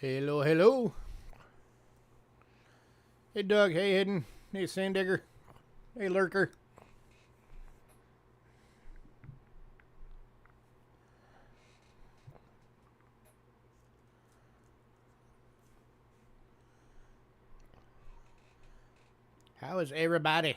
Hello, hello. Hey, Doug. Hey, Hidden. Hey, Sandigger. Hey, Lurker. How is everybody?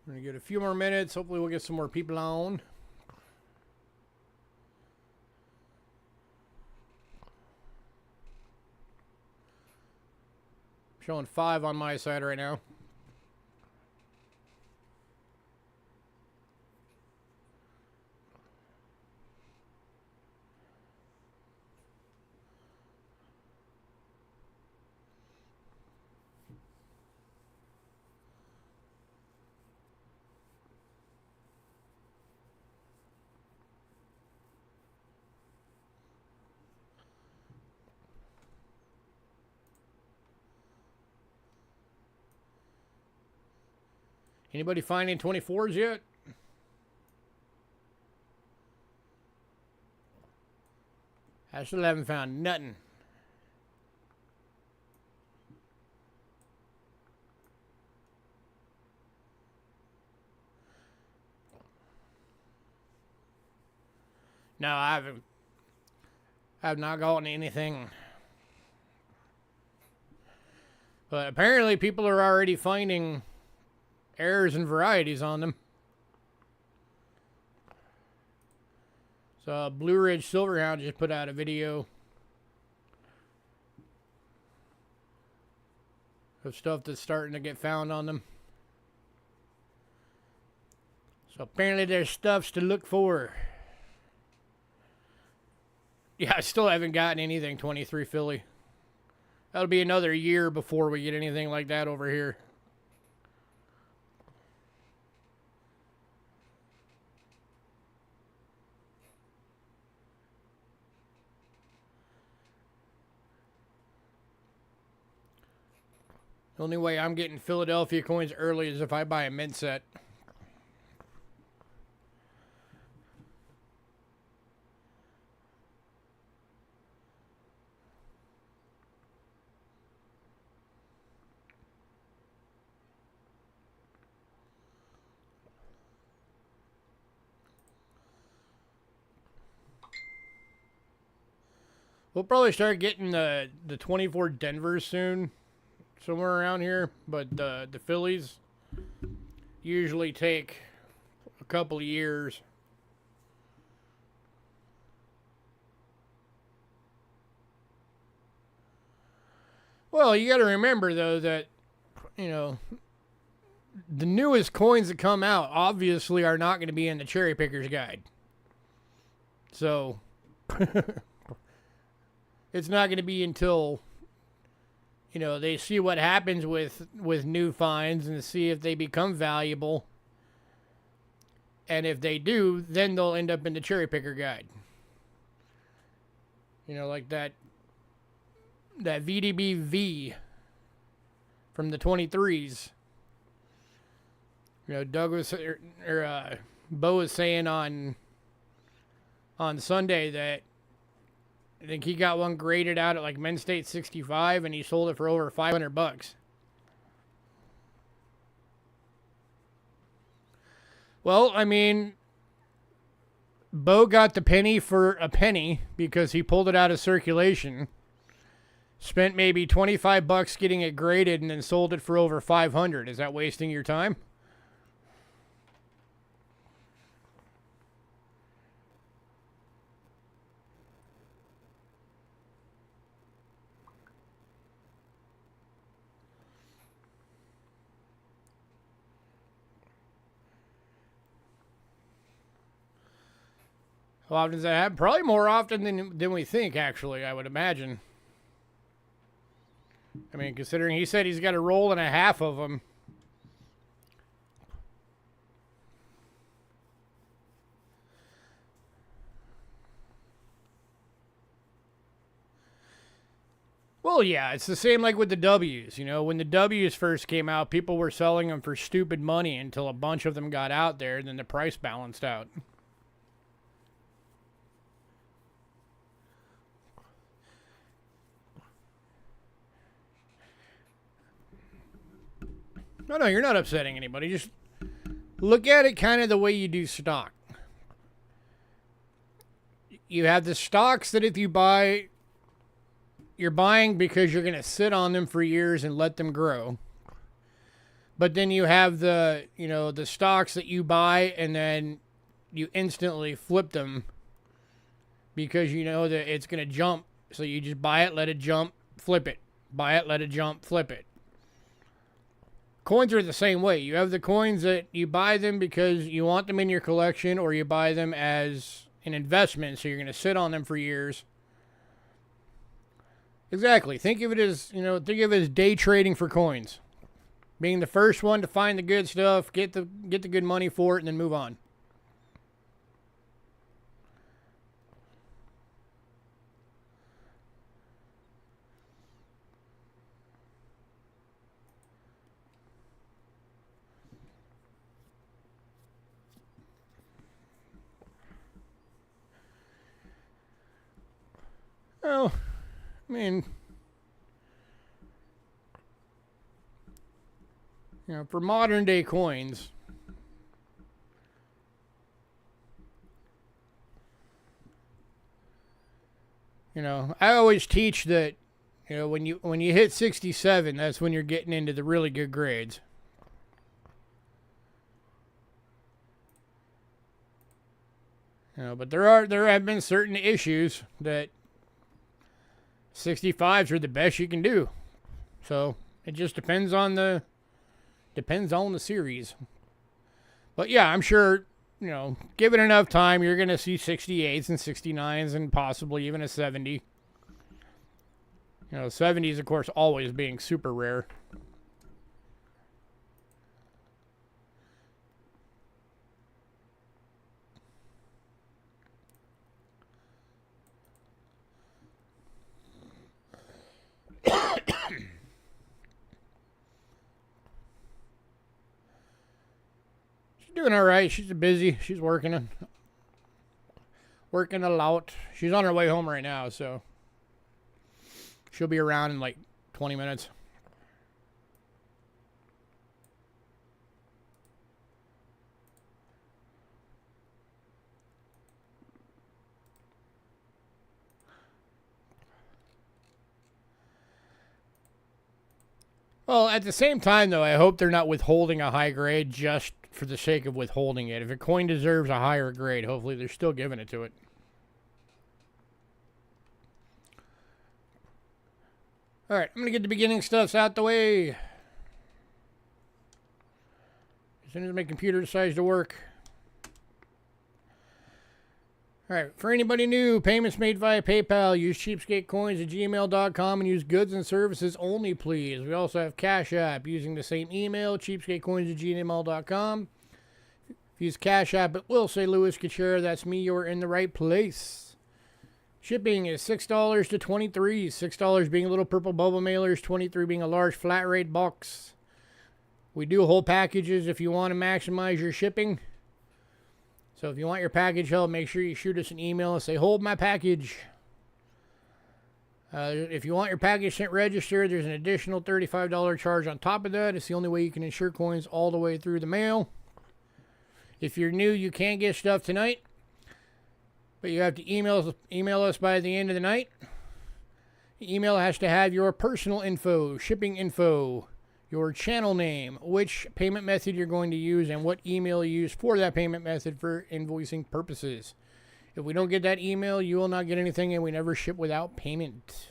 We're going to get a few more minutes. Hopefully we'll get some more people on. Showing 5 on my side right now. Anybody finding 24s yet? I still haven't found nothing. No, I have not gotten anything. But apparently people are already finding errors and varieties on them. So Blue Ridge Silverhound just put out a video of stuff that's starting to get found on them. So apparently there's stuffs to look for. Yeah, I still haven't gotten anything 23 Philly. That'll be another year before we get anything like that over here. The only way I'm getting Philadelphia coins early is if I buy a mint set. We'll probably start getting the 24 Denvers soon. Somewhere around here, but the Phillies usually take a couple of years. Well, you got to remember though that, you know, the newest coins that come out obviously are not going to be in the Cherry Picker's Guide. So it's not going to be until, you know, they see what happens with new finds and see if they become valuable. And if they do, then they'll end up in the Cherry Picker Guide. You know, like that VDB V from the 23s. You know, Doug was, Bo was saying on Sunday that I think he got one graded out at like Men's State 65 and he sold it for over $500. Well, I mean, Bo got the penny for a penny because he pulled it out of circulation. Spent maybe $25 getting it graded and then sold it for over $500. Is that wasting your time? How often does that happen? Probably more often than we think, actually, I would imagine. I mean, considering he said he's got a roll and a half of them. Well, yeah, it's the same like with the W's. You know, when the W's first came out, people were selling them for stupid money until a bunch of them got out there, and then the price balanced out. No, you're not upsetting anybody. Just look at it kind of the way you do stock. You have the stocks that if you buy, you're buying because you're going to sit on them for years and let them grow. But then you have the, you know, the stocks that you buy and then you instantly flip them because you know that it's going to jump. So you just buy it, let it jump, flip it. Buy it, let it jump, flip it. Coins are the same way. You have the coins that you buy them because you want them in your collection, or you buy them as an investment, so you're going to sit on them for years. Exactly. Think of it as, you know, think of it as day trading for coins. Being the first one to find the good stuff, get the good money for it, and then move on. Well, I mean, you know, for modern day coins, you know, I always teach that, you know, when you hit 67, that's when you're getting into the really good grades. You know, but there have been certain issues that 65s are the best you can do. So it just depends on the series. But yeah, I'm sure, you know, given enough time, you're going to see 68s and 69s and possibly even a 70. You know, 70s, of course, always being super rare. Doing all right. She's busy. She's working a lot. She's on her way home right now, so she'll be around in like 20 minutes. Well, at the same time, though, I hope they're not withholding a high grade just for the sake of withholding it. If a coin deserves a higher grade, hopefully they're still giving it to it. All right, I'm going to get the beginning stuffs out the way. As soon as my computer decides to work. All right, for anybody new, payments made via PayPal. Use Cheapskate Coins at gmail.com and use goods and services only, please. We also have Cash App using the same email, cheapskatecoins at gmail.com. If you use Cash App, it will say Louis Kachera. That's me. You're in the right place. Shipping is $6 to $23. $6 being little purple bubble mailers, $23 being a large flat rate box. We do whole packages if you want to maximize your shipping. So if you want your package held, make sure you shoot us an email and say, hold my package. If you want your package sent registered, there's an additional $35 charge on top of that. It's the only way you can insure coins all the way through the mail. If you're new, you can't get stuff tonight, but you have to email us by the end of the night. The email has to have your personal info, shipping info, your channel name, which payment method you're going to use, and what email you use for that payment method for invoicing purposes. If we don't get that email, you will not get anything, and we never ship without payment.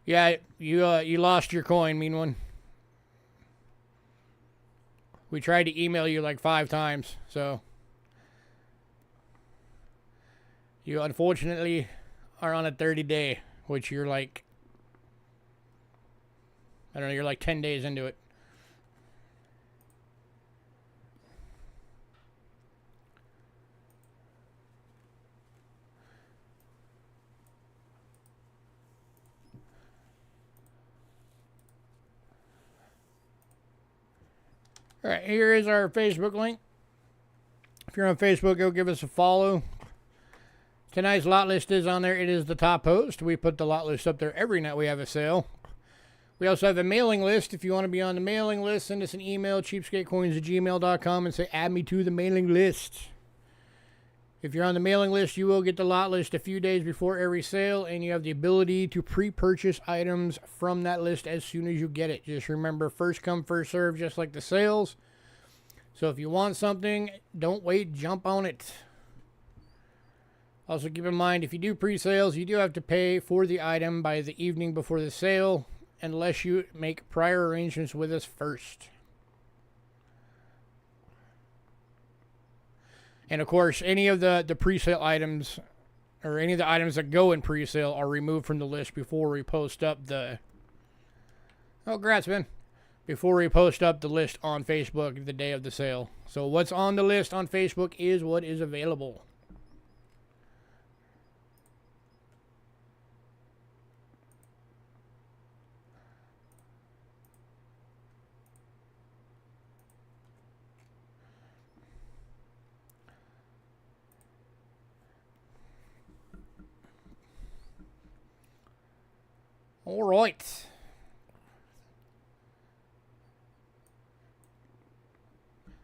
Yeah, you lost your coin, mean one. We tried to email you like 5 times, so you unfortunately are on a 30-day, which you're like, I don't know, you're like 10 days into it. All right, here is our Facebook link. If you're on Facebook, go give us a follow. Tonight's lot list is on there. It is the top post. We put the lot list up there every night we have a sale. We also have a mailing list. If you want to be on the mailing list, send us an email, cheapskatecoins@gmail.com, and say, add me to the mailing list. If you're on the mailing list, you will get the lot list a few days before every sale, and you have the ability to pre-purchase items from that list as soon as you get it. Just remember, first come, first serve, just like the sales. So if you want something, don't wait, jump on it. Also keep in mind, if you do pre-sales, you do have to pay for the item by the evening before the sale, unless you make prior arrangements with us first. And of course, any of the pre-sale items, or any of the items that go in pre-sale, are removed from the list before we post up the... Oh, congrats, man. Before we post up the list on Facebook the day of the sale. So what's on the list on Facebook is what is available. All right.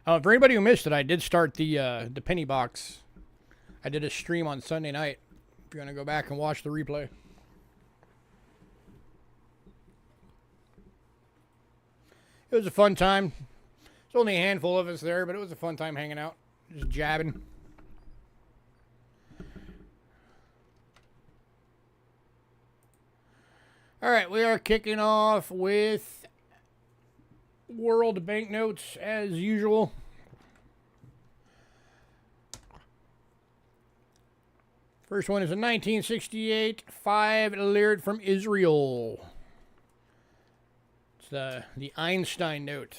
For anybody who missed it, I did start the penny box. I did a stream on Sunday night. If you want to go back and watch the replay. It was a fun time. There's only a handful of us there, but it was a fun time hanging out, just jabbing. All right, we are kicking off with world banknotes as usual. First one is a 1968 5 lira from Israel. It's the Einstein note.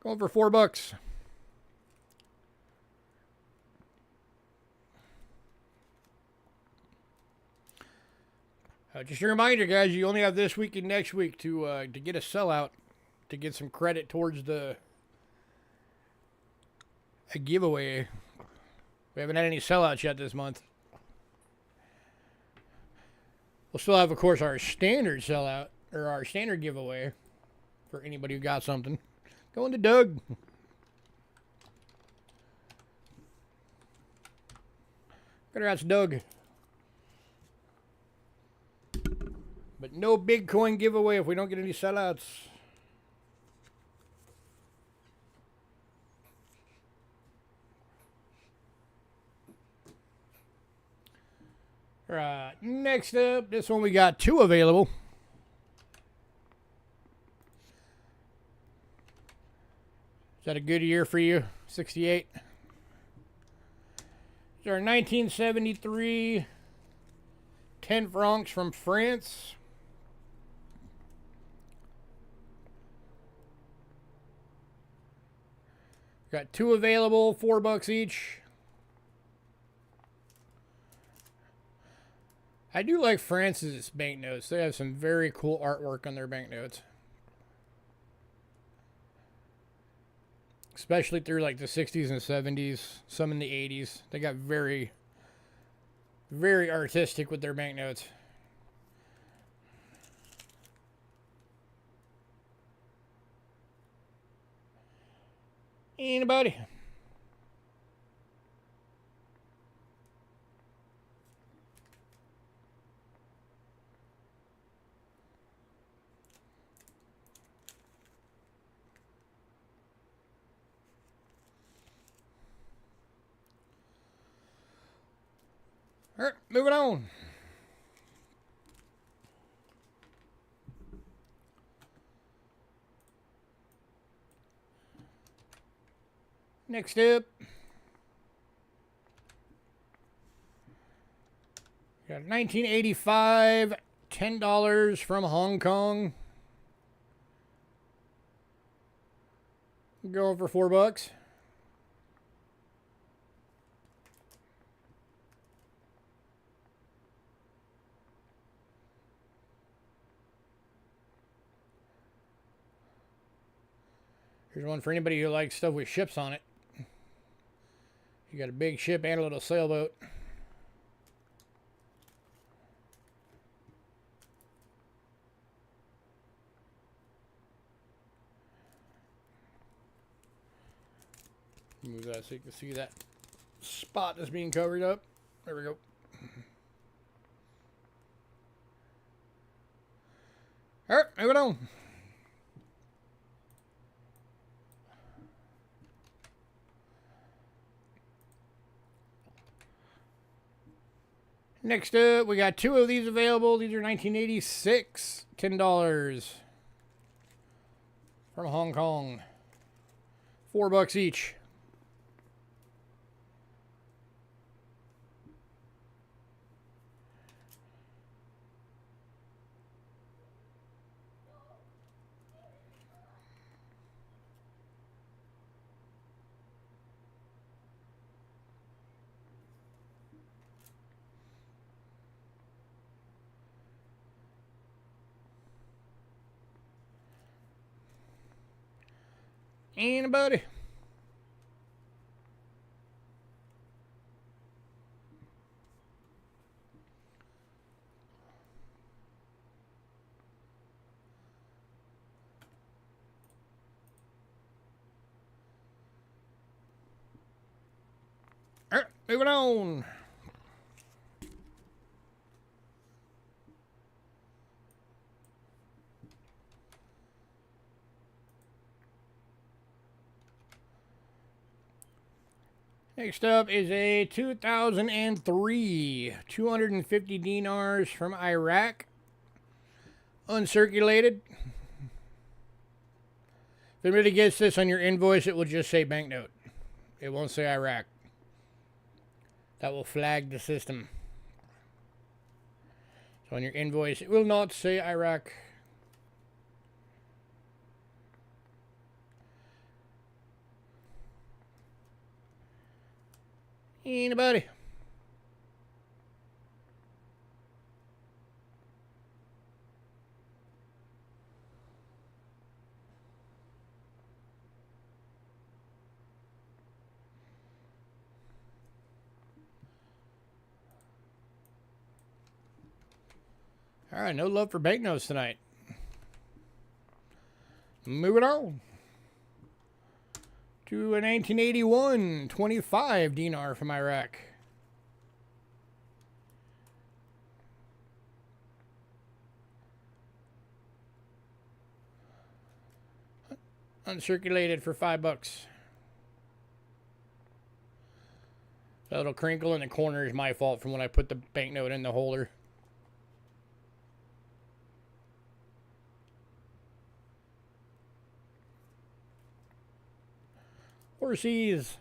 Going for $4. Just a reminder, guys, you only have this week and next week to get a sellout, to get some credit towards a giveaway. We haven't had any sellouts yet this month. We'll still have, of course, our standard sellout, or our standard giveaway, for anybody who got something. Going to Doug. Congrats, Doug. But no big coin giveaway if we don't get any sellouts. Right, next up, this one we got 2 available. Is that a good year for you? 68. These are 1973 10 francs from France. Got 2 available, $4 each. I do like France's banknotes. They have some very cool artwork on their banknotes. Especially through like the 60s and 70s, some in the 80s. They got very, very artistic with their banknotes. Anybody? All right, moving on. Next up, got 1985, $10 from Hong Kong. Going for $4. Here's one for anybody who likes stuff with ships on it. You got a big ship and a little sailboat. Move that so you can see that spot that's being covered up. There we go. All right, moving on. Next up, we got two of these available. These are 1986, $10 from Hong Kong. $4 each. Anybody? All right, moving on. Next up is a 2003 250 dinars from Iraq. Uncirculated. If anybody gets this on your invoice, it will just say banknote. It won't say Iraq. That will flag the system. So on your invoice, it will not say Iraq. Anybody? All right, no love for banknotes tonight. Moving on to a 1981 25 dinar from Iraq. Uncirculated for $5. That little crinkle in the corner is my fault from when I put the banknote in the holder. Horsies.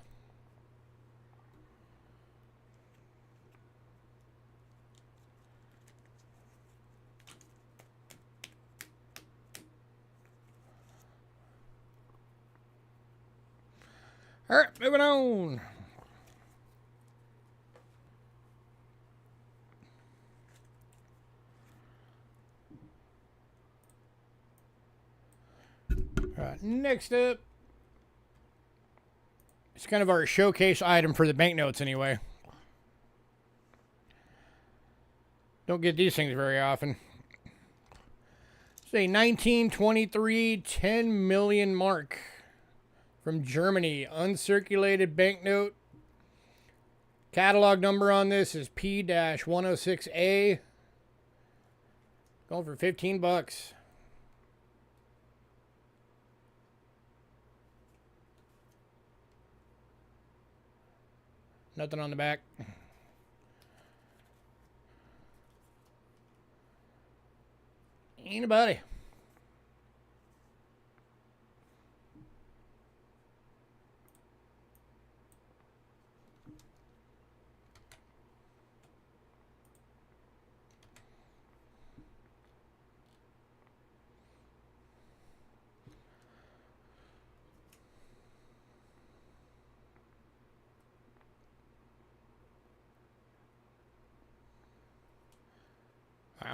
All right, moving on. All right, next up. It's kind of our showcase item for the banknotes anyway. Don't get these things very often. It's a 1923 10 million mark from Germany. Uncirculated banknote. Catalog number on this is P-106A. Going for $15. Nothing on the back. Anybody?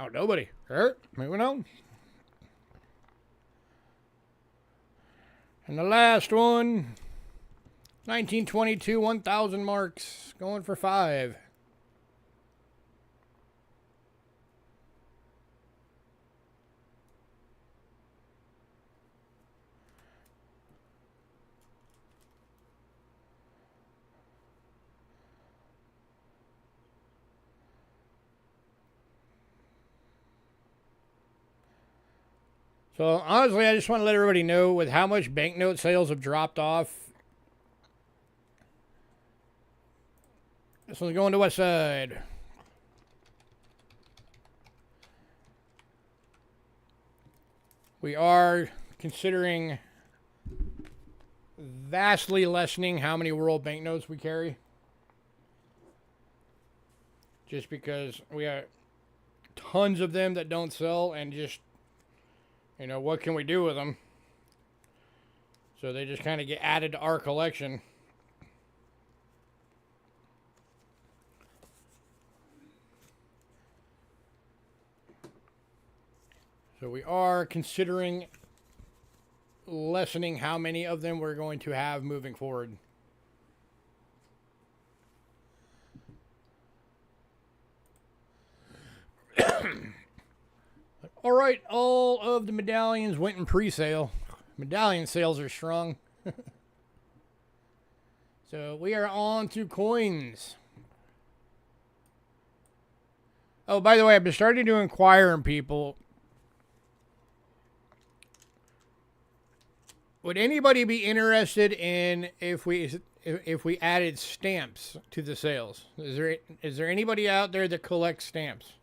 Oh, nobody. All right, moving on. And the last one, 1922, 1,000 marks, going for 5. So honestly, I just want to let everybody know with how much banknote sales have dropped off. This one's going to West Side. We are considering vastly lessening how many world banknotes we carry. Just because we have tons of them that don't sell, and just, you know, what can we do with them? So they just kind of get added to our collection. So we are considering lessening how many of them we're going to have moving forward. All right, all of the medallions went in pre-sale. Medallion sales are strong. So we are on to coins. Oh, by the way, I've been starting to inquire in people. Would anybody be interested in if we added stamps to the sales? Is there anybody out there that collects stamps?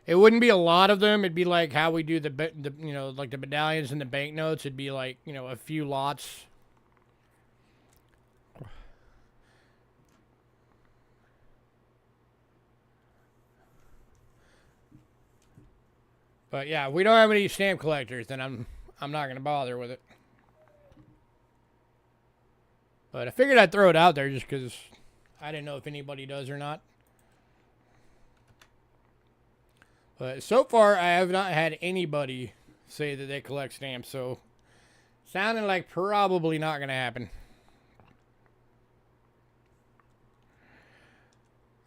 It wouldn't be a lot of them. It'd be like how we do the you know, like the medallions and the banknotes. It'd be like, you know, a few lots. But yeah, if we don't have any stamp collectors, then I'm not gonna bother with it. But I figured I'd throw it out there just because I didn't know if anybody does or not. But so far, I have not had anybody say that they collect stamps, so sounding like probably not gonna happen.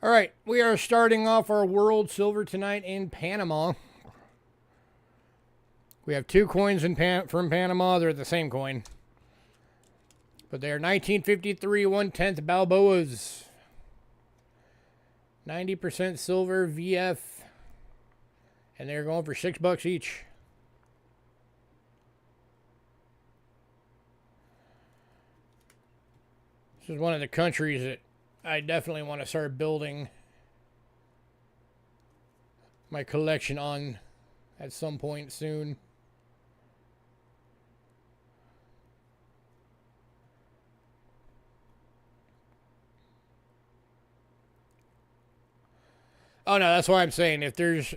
All right, we are starting off our world silver tonight in Panama. We have 2 coins from Panama. They're the same coin. But they are 1953 1/10 Balboas. 90% silver VF. And they're going for $6 each. This is one of the countries that I definitely want to start building my collection on at some point soon. Oh no, that's why I'm saying if there's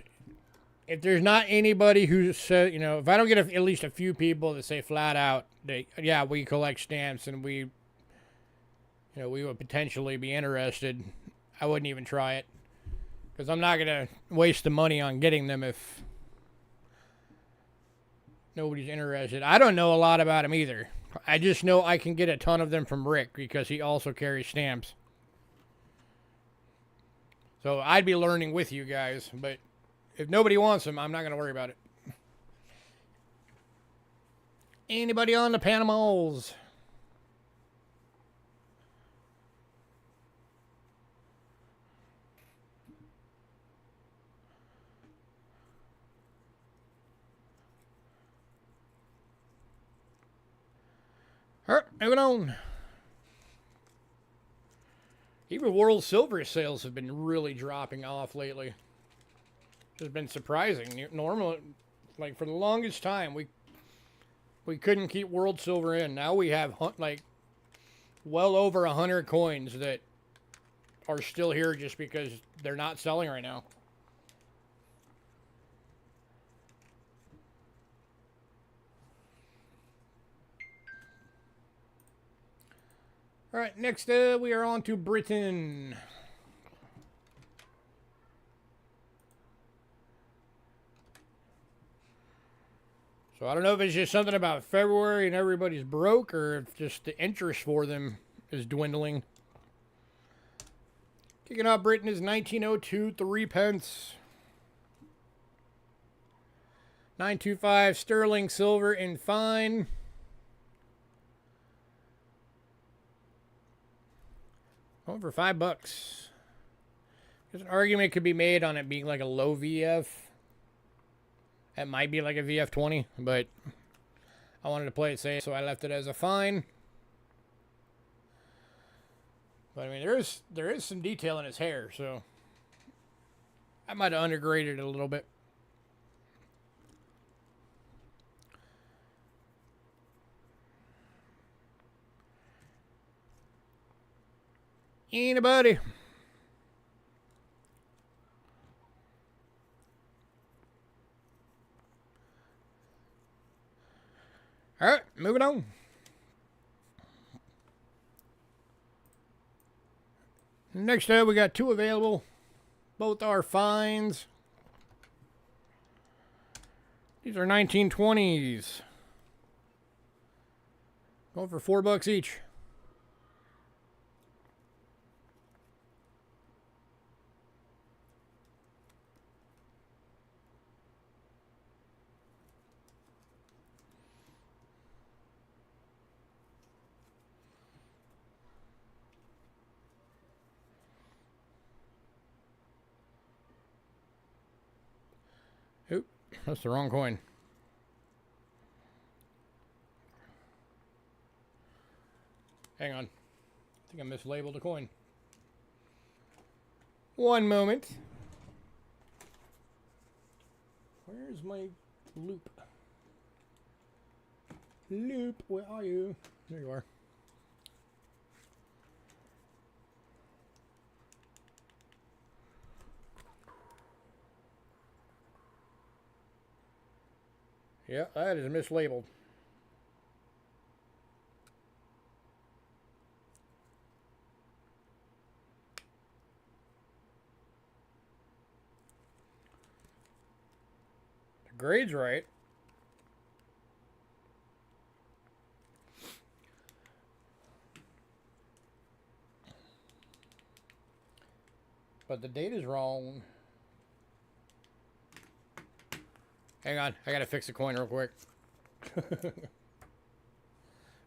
not anybody who says, you know, if I don't get at least a few people that say flat out that, yeah, we collect stamps and we, you know, we would potentially be interested, I wouldn't even try it. Because I'm not going to waste the money on getting them if nobody's interested. I don't know a lot about them either. I just know I can get a ton of them from Rick because he also carries stamps. So I'd be learning with you guys, but if nobody wants them, I'm not going to worry about it. Anybody on the Panamas? All right, moving on. Even world silver sales have been really dropping off lately. It's been surprising. Normally, like for the longest time, we couldn't keep world silver in. Now we have like well over 100 coins that are still here just because they're not selling right now. All right, next we are on to Britain. So I don't know if it's just something about February and everybody's broke, or if just the interest for them is dwindling. Kicking off Britain is 1902, 3 pence. 925 sterling silver in fine. Over $5. There's an argument could be made on it being like a low VF. It might be like a VF20, but I wanted to play it safe, so I left it as a fine. But I mean, there is some detail in his hair, so I might have undergraded it a little bit. Anybody? All right, moving on. Next up, we got 2 available. Both are fines. These are 1920s. Going for $4 each. Oop, that's the wrong coin. Hang on. I think I mislabeled a coin. One moment. Where's my loop? Loop, where are you? There you are. Yeah, that is mislabeled. The grade's right. But the date is wrong. Hang on, I gotta fix the coin real quick.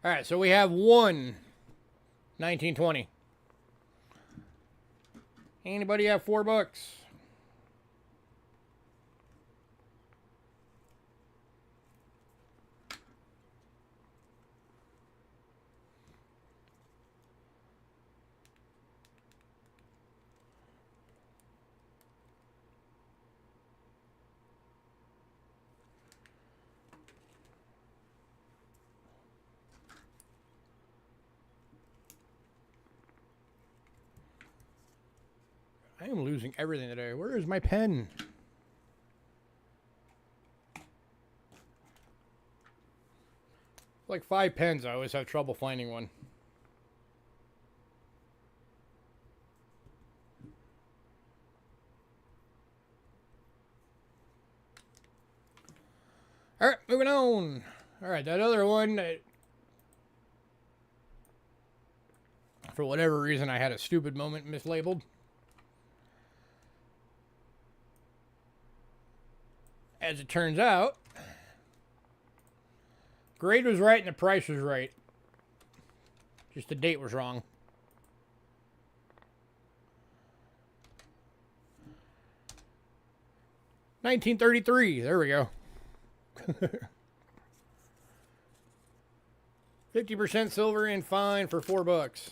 Alright, so we have 1920. Anybody have $4? I am losing everything today. Where is my pen? Like 5 pens, I always have trouble finding one. Alright, moving on. Alright, that other one, for whatever reason, I had a stupid moment mislabeled. As it turns out, grade was right and the price was right. Just the date was wrong. $1933. There we go. 50% silver and fine for $4.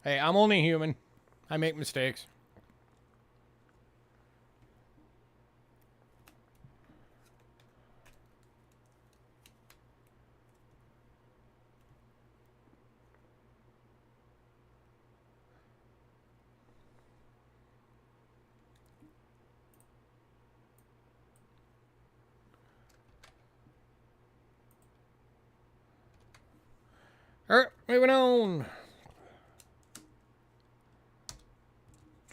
Hey, I'm only human. I make mistakes. Alright, moving on.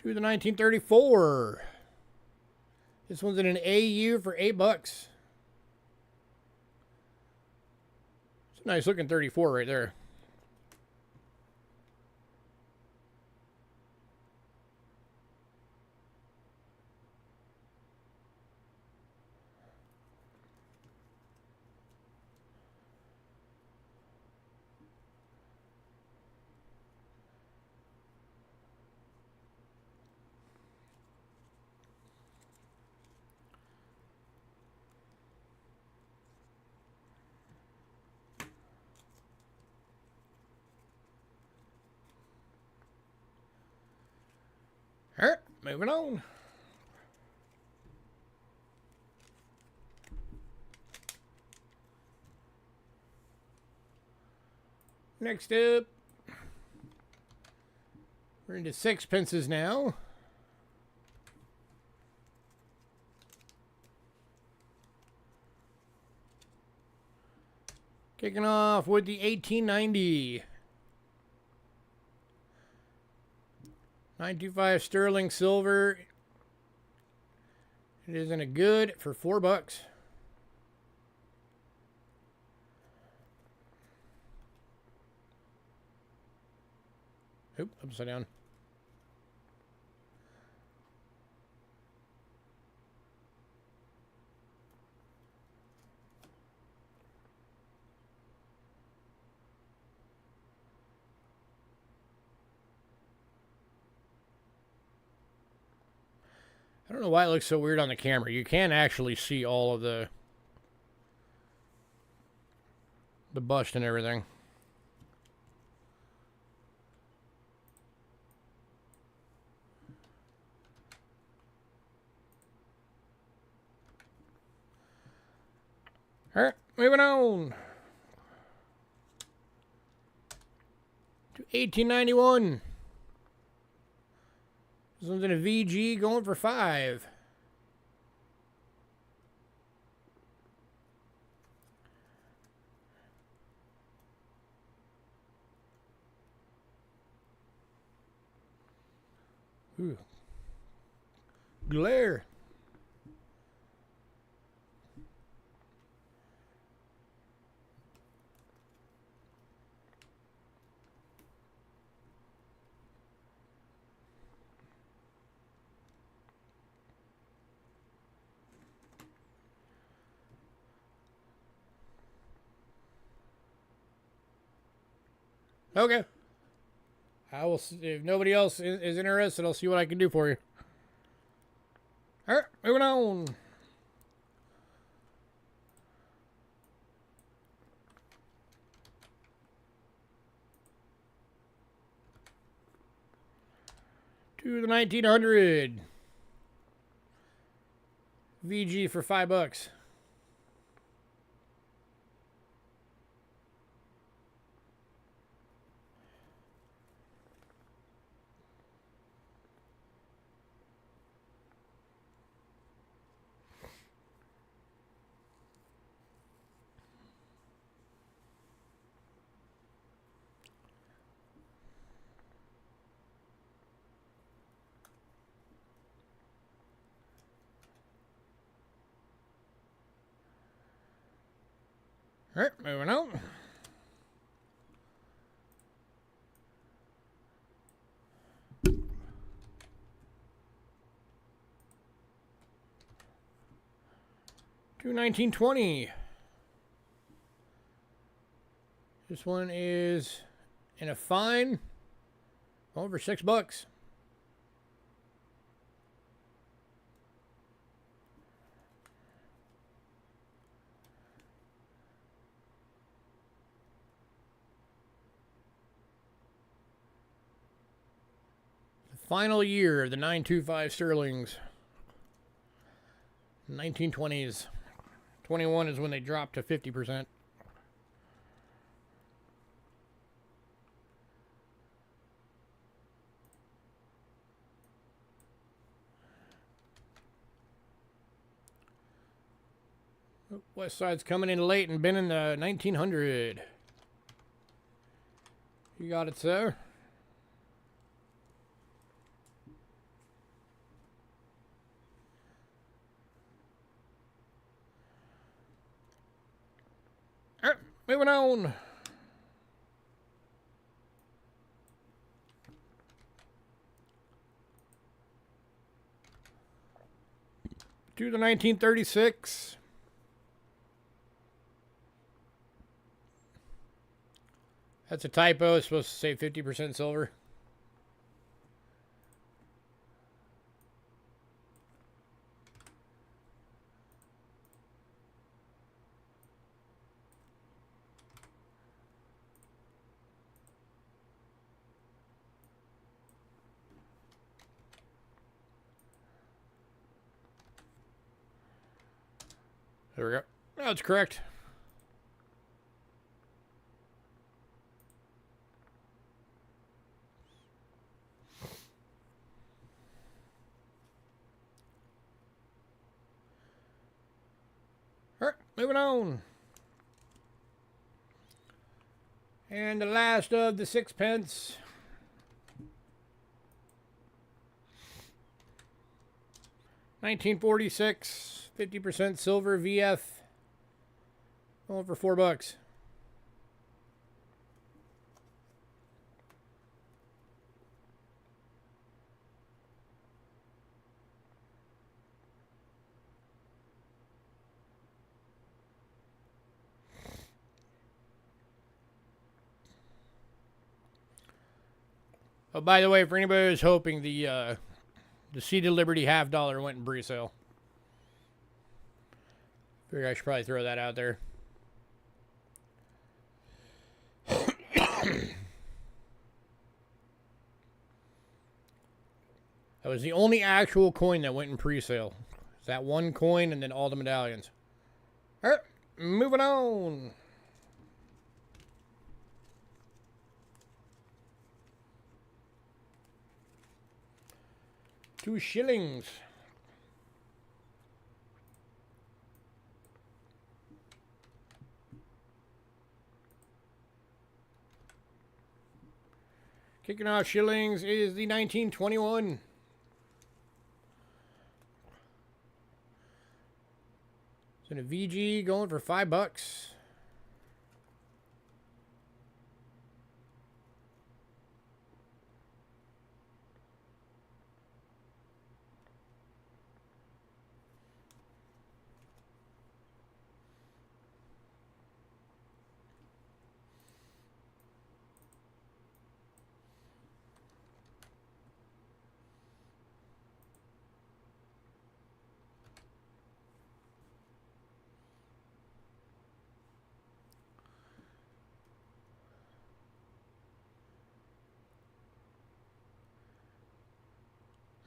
To the 1934. This one's in an AU for $8. It's a nice looking 34 right there. All right, moving on. Next up, we're into sixpences now. Kicking off with the 1890. 925 sterling silver. It is in a good for $4. Oop, upside down. I don't know why it looks so weird on the camera. You can actually see all of the bust and everything. All right, moving on to 1891. This one's in a VG going for $5. Ooh. Glare. Okay. I will see, if nobody else is interested, I'll see what I can do for you. All right, moving on. To the 1900. VG for $5. All right, moving on. To 1920. This one is in a fine over $6. Final year of the 925 sterlings. 1920s. 21 is when they dropped to 50%. West Side's coming in late and been in the 1900. You got it, sir. All right, moving on. To the 1936. That's a typo. It's supposed to say 50% silver. There we go. That's correct. All right, moving on. And the last of the sixpence. $19.46, 50% silver VF. Going for $4. Oh, by the way, for anybody who's hoping, the Seeded Liberty $half went in pre-sale. Figure I should probably throw that out there. That was the only actual coin that went in pre-sale. That one coin and then all the medallions. All right, moving on. $2 shillings. Kicking off shillings is the 1921. It's in a VG going for $5.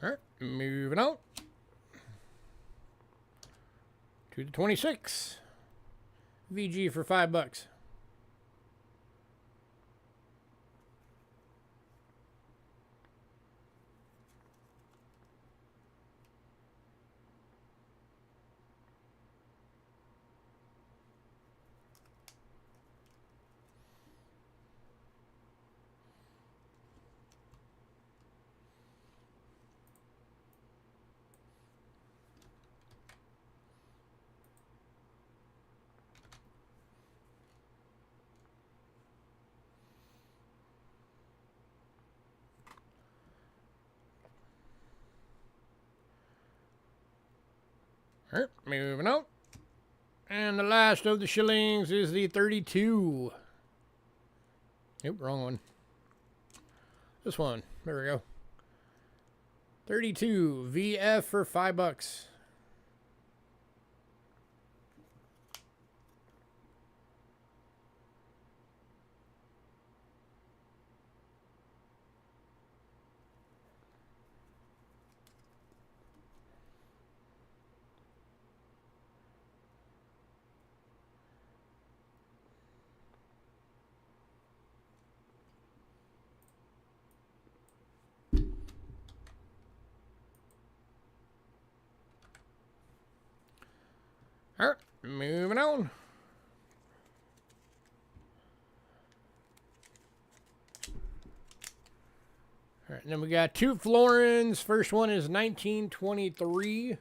All right, moving on to the 26 VG for $5. All right, moving on. And the last of the shillings is the 32. Nope, wrong one. This one. There we go. 32 VF for $5. All right, moving on. All right, and then we got 2 florins. First one is 1923.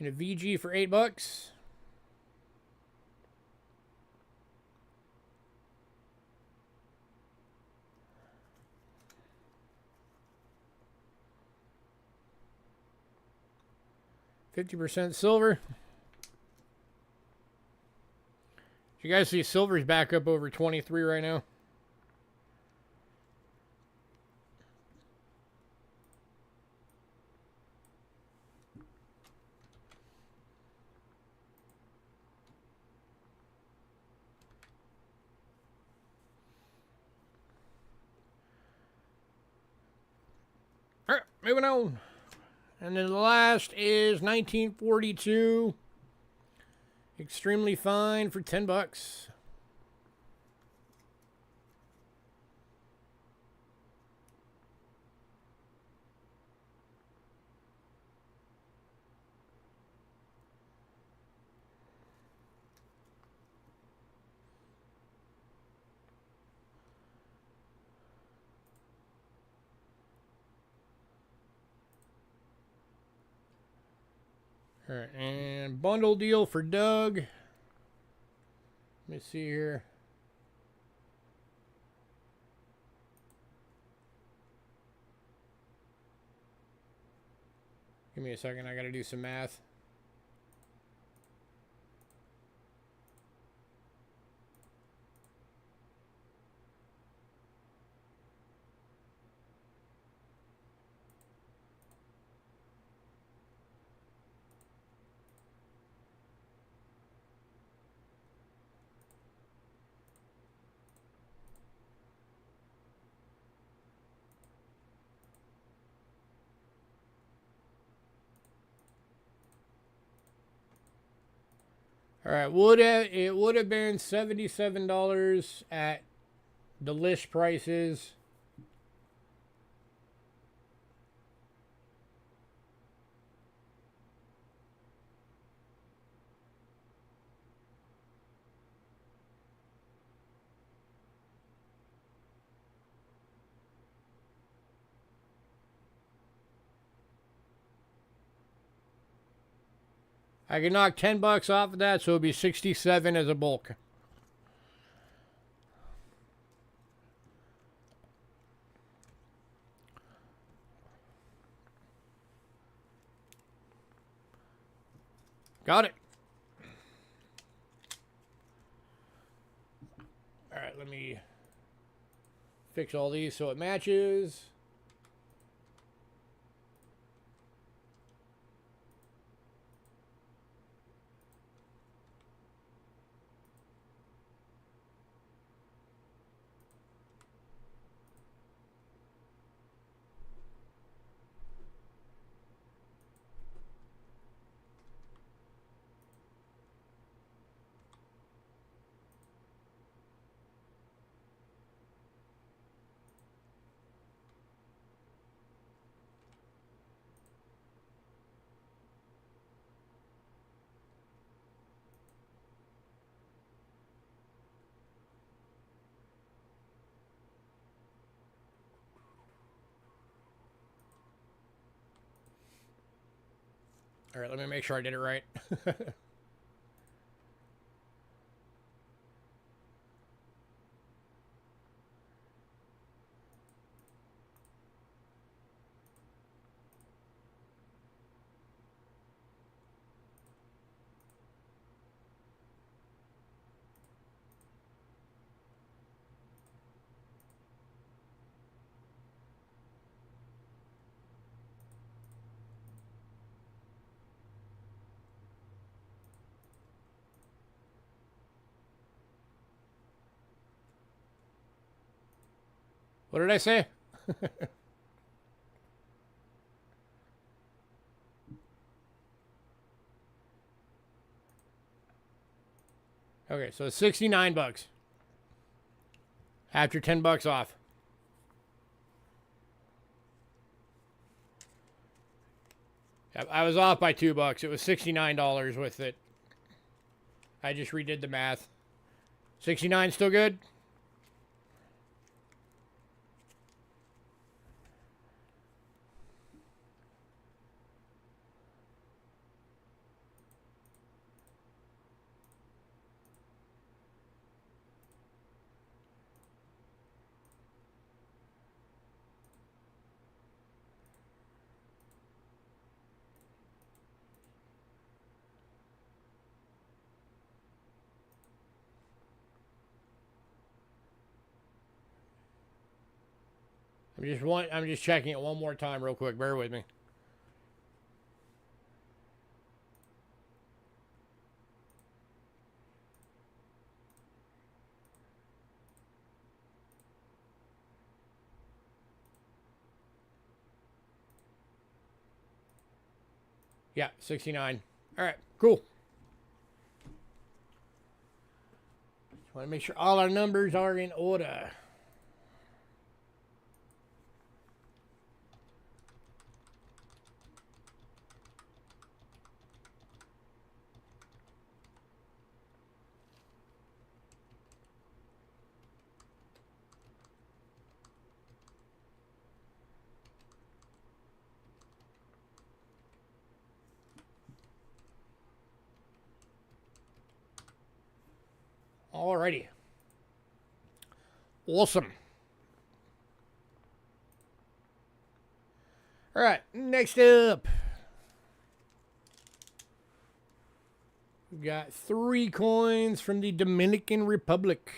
In a VG for $8. 50% silver. You guys see silver's back up over 23 right now. All right, moving on. And then the last is 1942. Extremely fine for 10 bucks. All right, and bundle deal for Doug. Let me see here. Give me a second, I gotta do some math. All right, it would have been $77 at the list prices. I can knock 10 bucks off of that, so it'll be 67 as a bulk. Got it. All right, let me fix all these so it matches. All right, let me make sure I did it right. What did I say? Okay, so 69 bucks. After 10 bucks off. I was off by $2. It was $69 with it. I just redid the math. 69 still good? I'm just checking it one more time real quick. Bear with me. Yeah, 69. All right, cool. Just want to make sure all our numbers are in order. Alrighty. Awesome. All right, next up. We've got 3 coins from the Dominican Republic.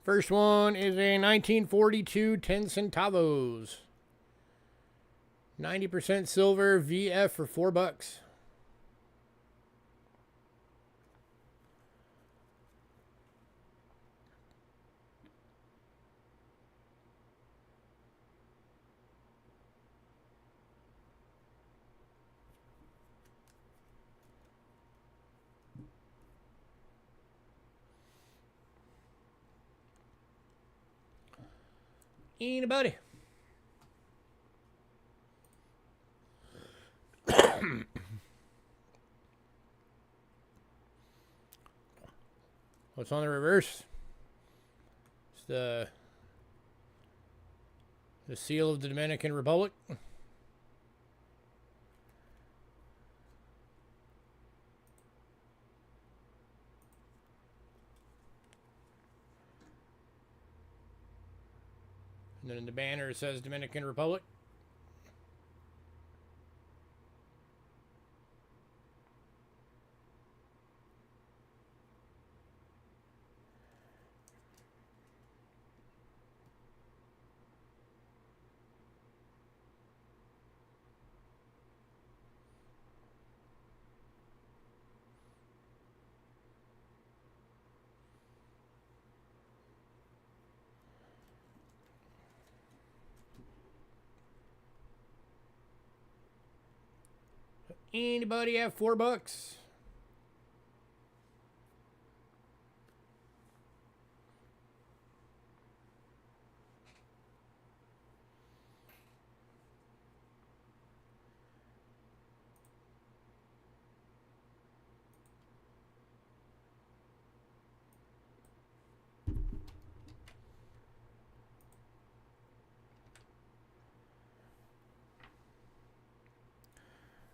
First one is a 1942 10 centavos. 90% silver VF for $4. Anybody? What's on the reverse? It's the seal of the Dominican Republic. And then in the banner it says Dominican Republic. Anybody have $4?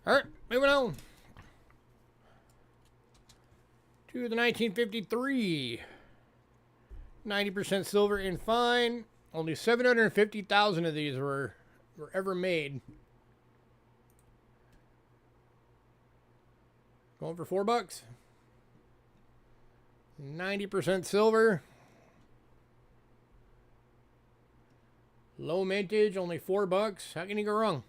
All right, moving on to the 1953. 90% silver and fine. Only 750,000 of these were ever made. Going for $4. 90% silver. Low mintage, only $4. How can you go wrong?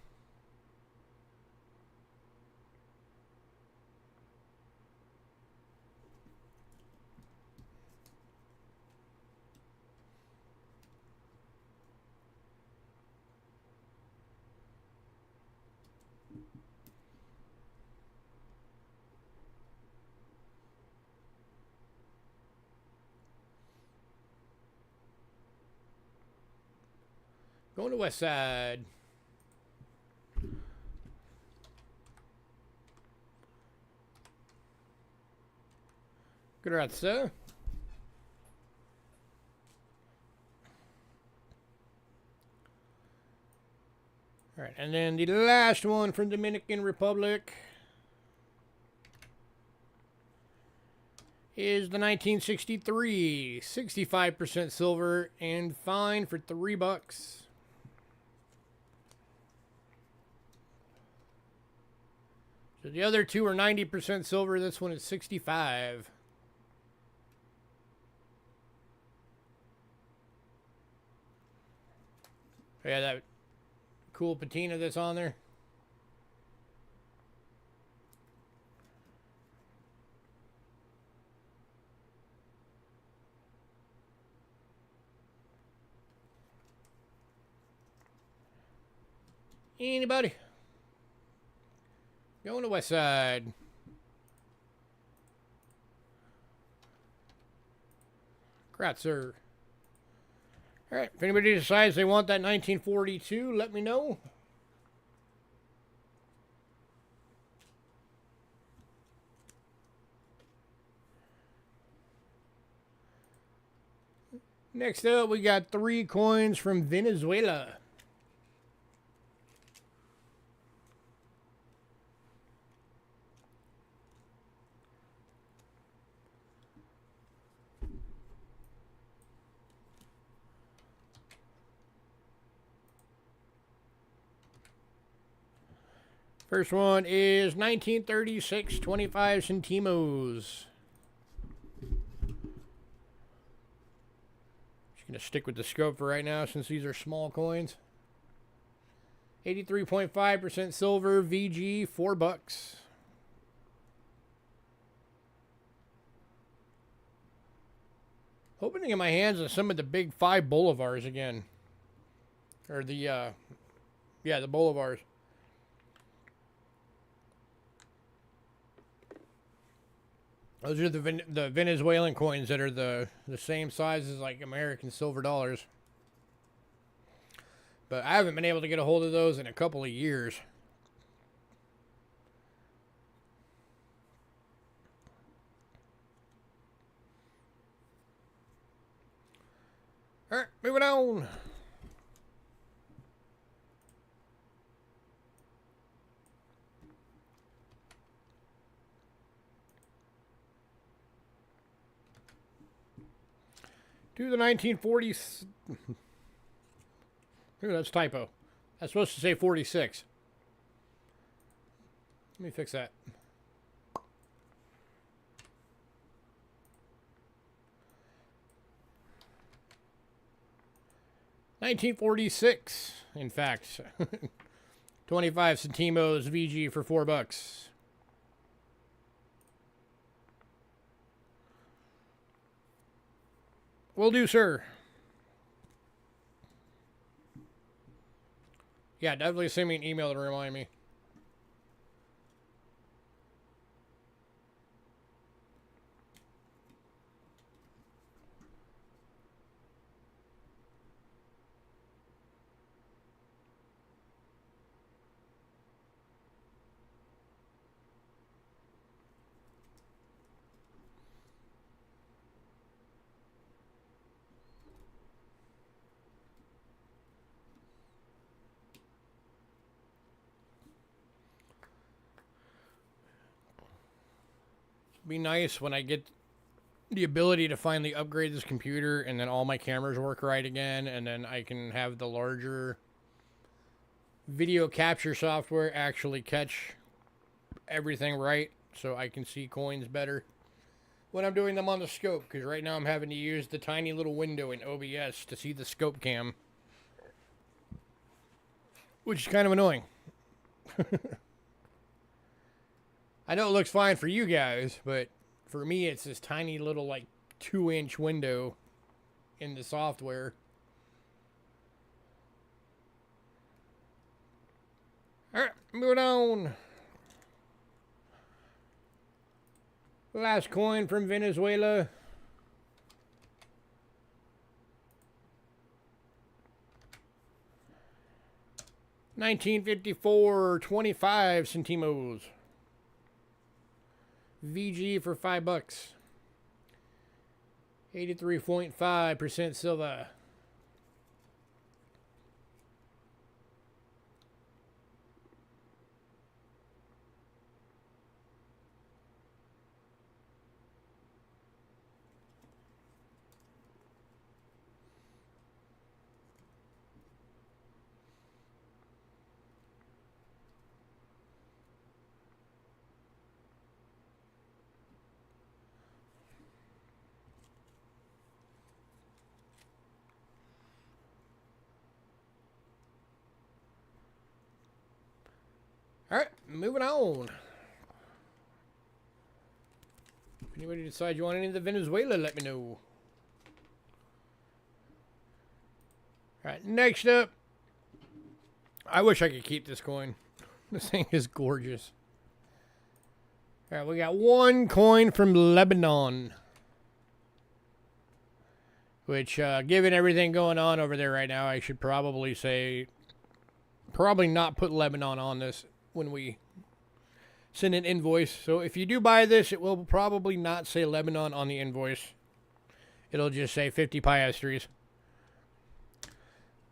Going to West Side. Good right, sir. All right, and then the last one from Dominican Republic is the 1963, 65% silver and fine for $3. So the other two are 90% silver. This one is 65. Yeah, that cool patina that's on there. Anybody? Going to West Side. Kratzer. All right, if anybody decides they want that 1942, let me know. Next up, we got 3 coins from Venezuela. First one is 1936, 25 centimos. Just going to stick with the scope for right now since these are small coins. 83.5% silver, VG, $4. Hoping to get my hands on some of the big 5 bolivars again. Or the, yeah, the bolivars. Those are the Venezuelan coins that are the same size as like American silver dollars. But I haven't been able to get a hold of those in a couple of years. All right, moving on. To the 1940s. Ooh, that's typo. That's supposed to say 46. Let me fix that. $1946, in fact. 25 centimos VG for $4. Will do, sir. Yeah, definitely send me an email to remind me. Be nice when I get the ability to finally upgrade this computer and then all my cameras work right again, and then I can have the larger video capture software actually catch everything right so I can see coins better when I'm doing them on the scope, because right now I'm having to use the tiny little window in OBS to see the scope cam, which is kind of annoying. I know it looks fine for you guys, but for me, it's this tiny little, like, 2-inch window in the software. Alright, moving on. Last coin from Venezuela. $1954, 25 centimos. VG for $5. 83.5% silver. All right, moving on. If anybody decides you want any of the Venezuela, let me know. All right, next up. I wish I could keep this coin. This thing is gorgeous. All right, we got one coin from Lebanon. Which, given everything going on over there right now, I should probably say, probably not put Lebanon on this when we send an invoice. So if you do buy this, it will probably not say Lebanon on the invoice. It'll just say 50 piastres.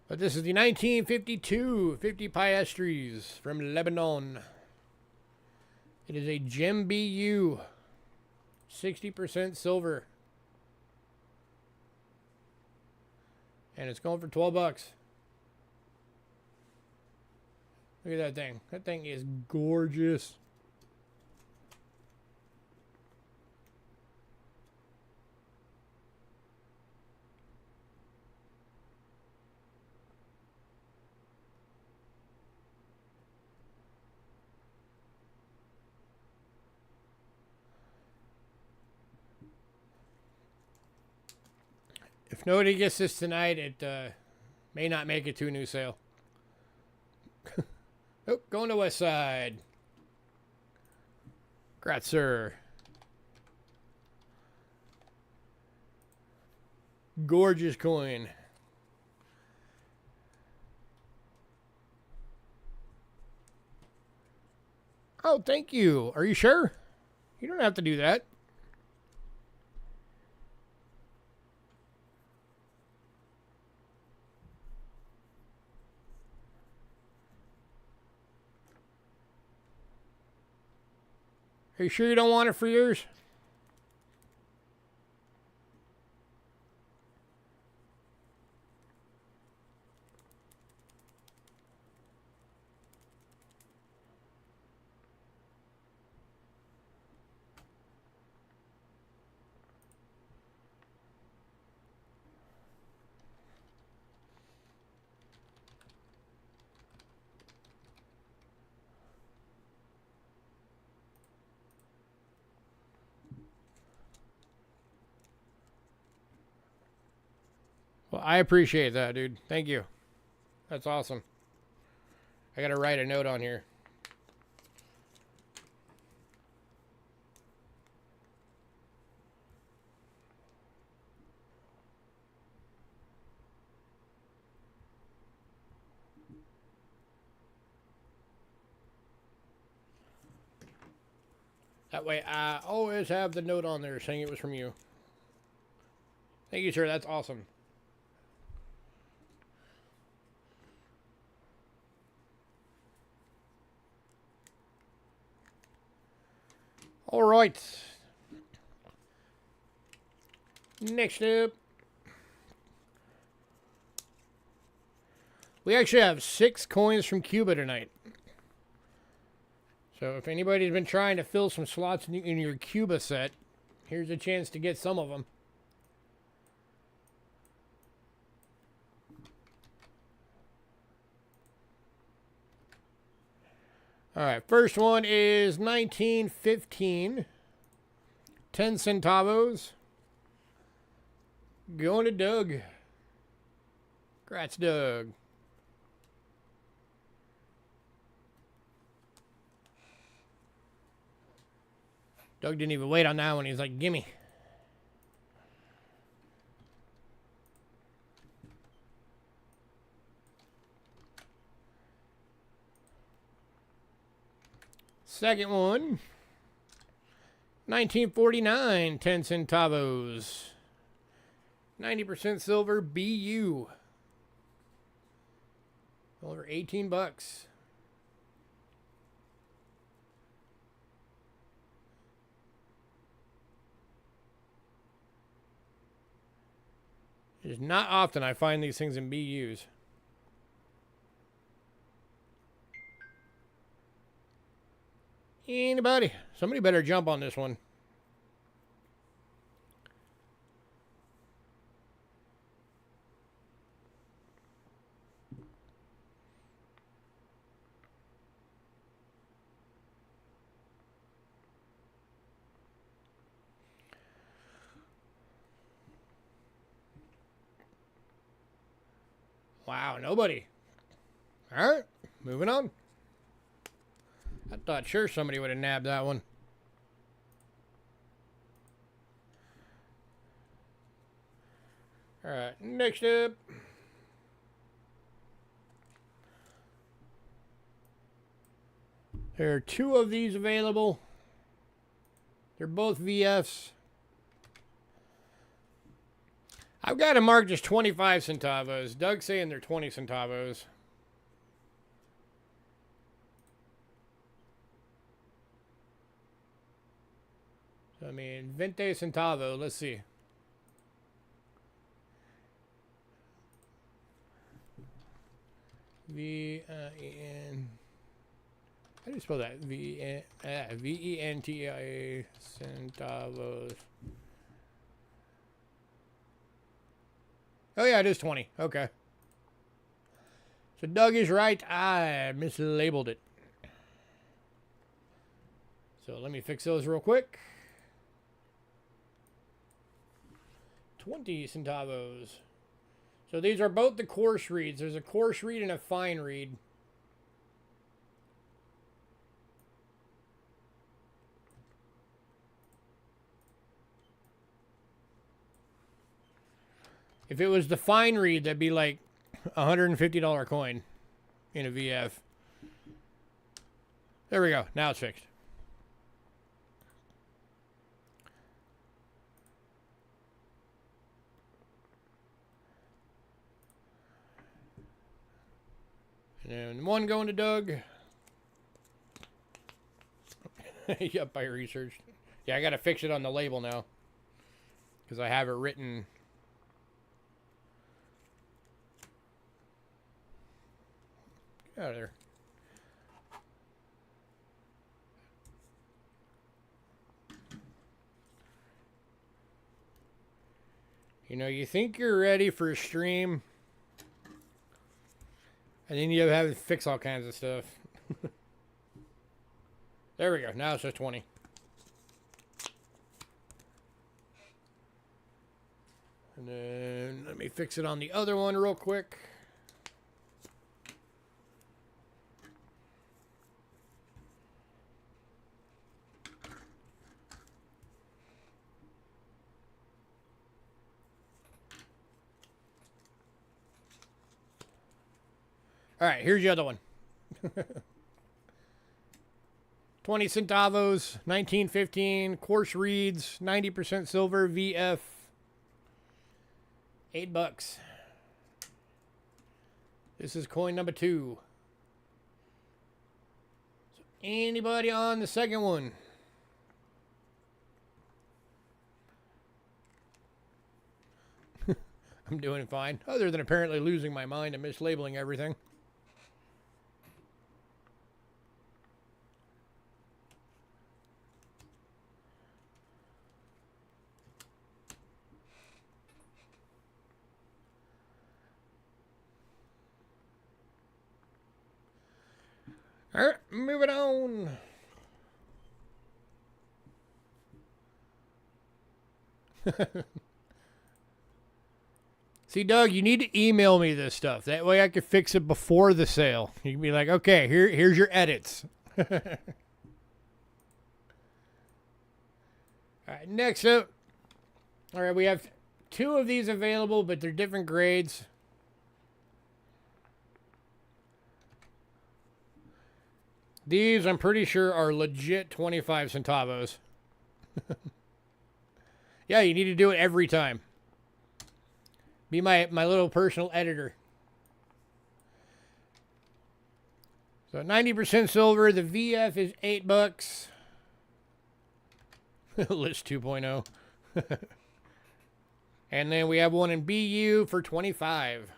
But this is the 1952 50 piastres from Lebanon. It is a gem BU, 60% silver. And it's going for 12 bucks. Look at that thing. That thing is gorgeous. If nobody gets this tonight, it may not make it to a new sale. Oh, going to West Side. Congrats, sir. Gorgeous coin. Oh, thank you. Are you sure? You don't have to do that. Are you sure you don't want it for yours? Well, I appreciate that, dude. Thank you. That's awesome. I gotta write a note on here. That way I always have the note on there saying it was from you. Thank you, sir. That's awesome. All right. Next up, we actually have 6 coins from Cuba tonight. So if anybody's been trying to fill some slots in your Cuba set, here's a chance to get some of them. All right, first one is 1915, 10 centavos. Going to Doug. Congrats, Doug. Doug didn't even wait on that one. He's like, gimme. Second one, 1949, 10 centavos. 90% silver, BU. Over 18 bucks. It is not often I find these things in BUs. Anybody? Somebody better jump on this one. Wow, nobody. All right, moving on. I thought sure somebody would have nabbed that one. All right, next up. There are 2 of these available. They're both VFs. I've got them marked as 25 centavos. Doug's saying they're 20 centavos. So, I mean, 20 centavo. Let's see. V-E-N. How do you spell that? V-E-N-T-I-A centavos. Oh, yeah, it is 20. Okay. So Doug is right. I mislabeled it. So let me fix those real quick. 20 centavos. So these are both the coarse reads. There's a coarse read and a fine read. If it was the fine read, that'd be like a $150 coin in a VF. There we go. Now it's fixed. And one going to Doug. Yep, I researched. Yeah, I got to fix it on the label now. Because I have it written. Get out of there. You know, you think you're ready for a stream. And then you have to fix all kinds of stuff. There we go. Now it's just 20. And then let me fix it on the other one real quick. All right, here's the other one. 20 centavos, 1915, coarse reads, 90% silver, VF, $8. This is coin number 2. So anybody on the second one? I'm doing fine, other than apparently losing my mind and mislabeling everything. All right, moving on. See, Doug, you need to email me this stuff. That way I can fix it before the sale. You can be like, okay, here's your edits. All right, next up. All right, we have 2 of these available, but they're different grades. These, I'm pretty sure, are legit 25 centavos. Yeah, you need to do it every time. Be my little personal editor. So 90% silver. The VF is $8. List 2.0. And then we have one in BU for 25.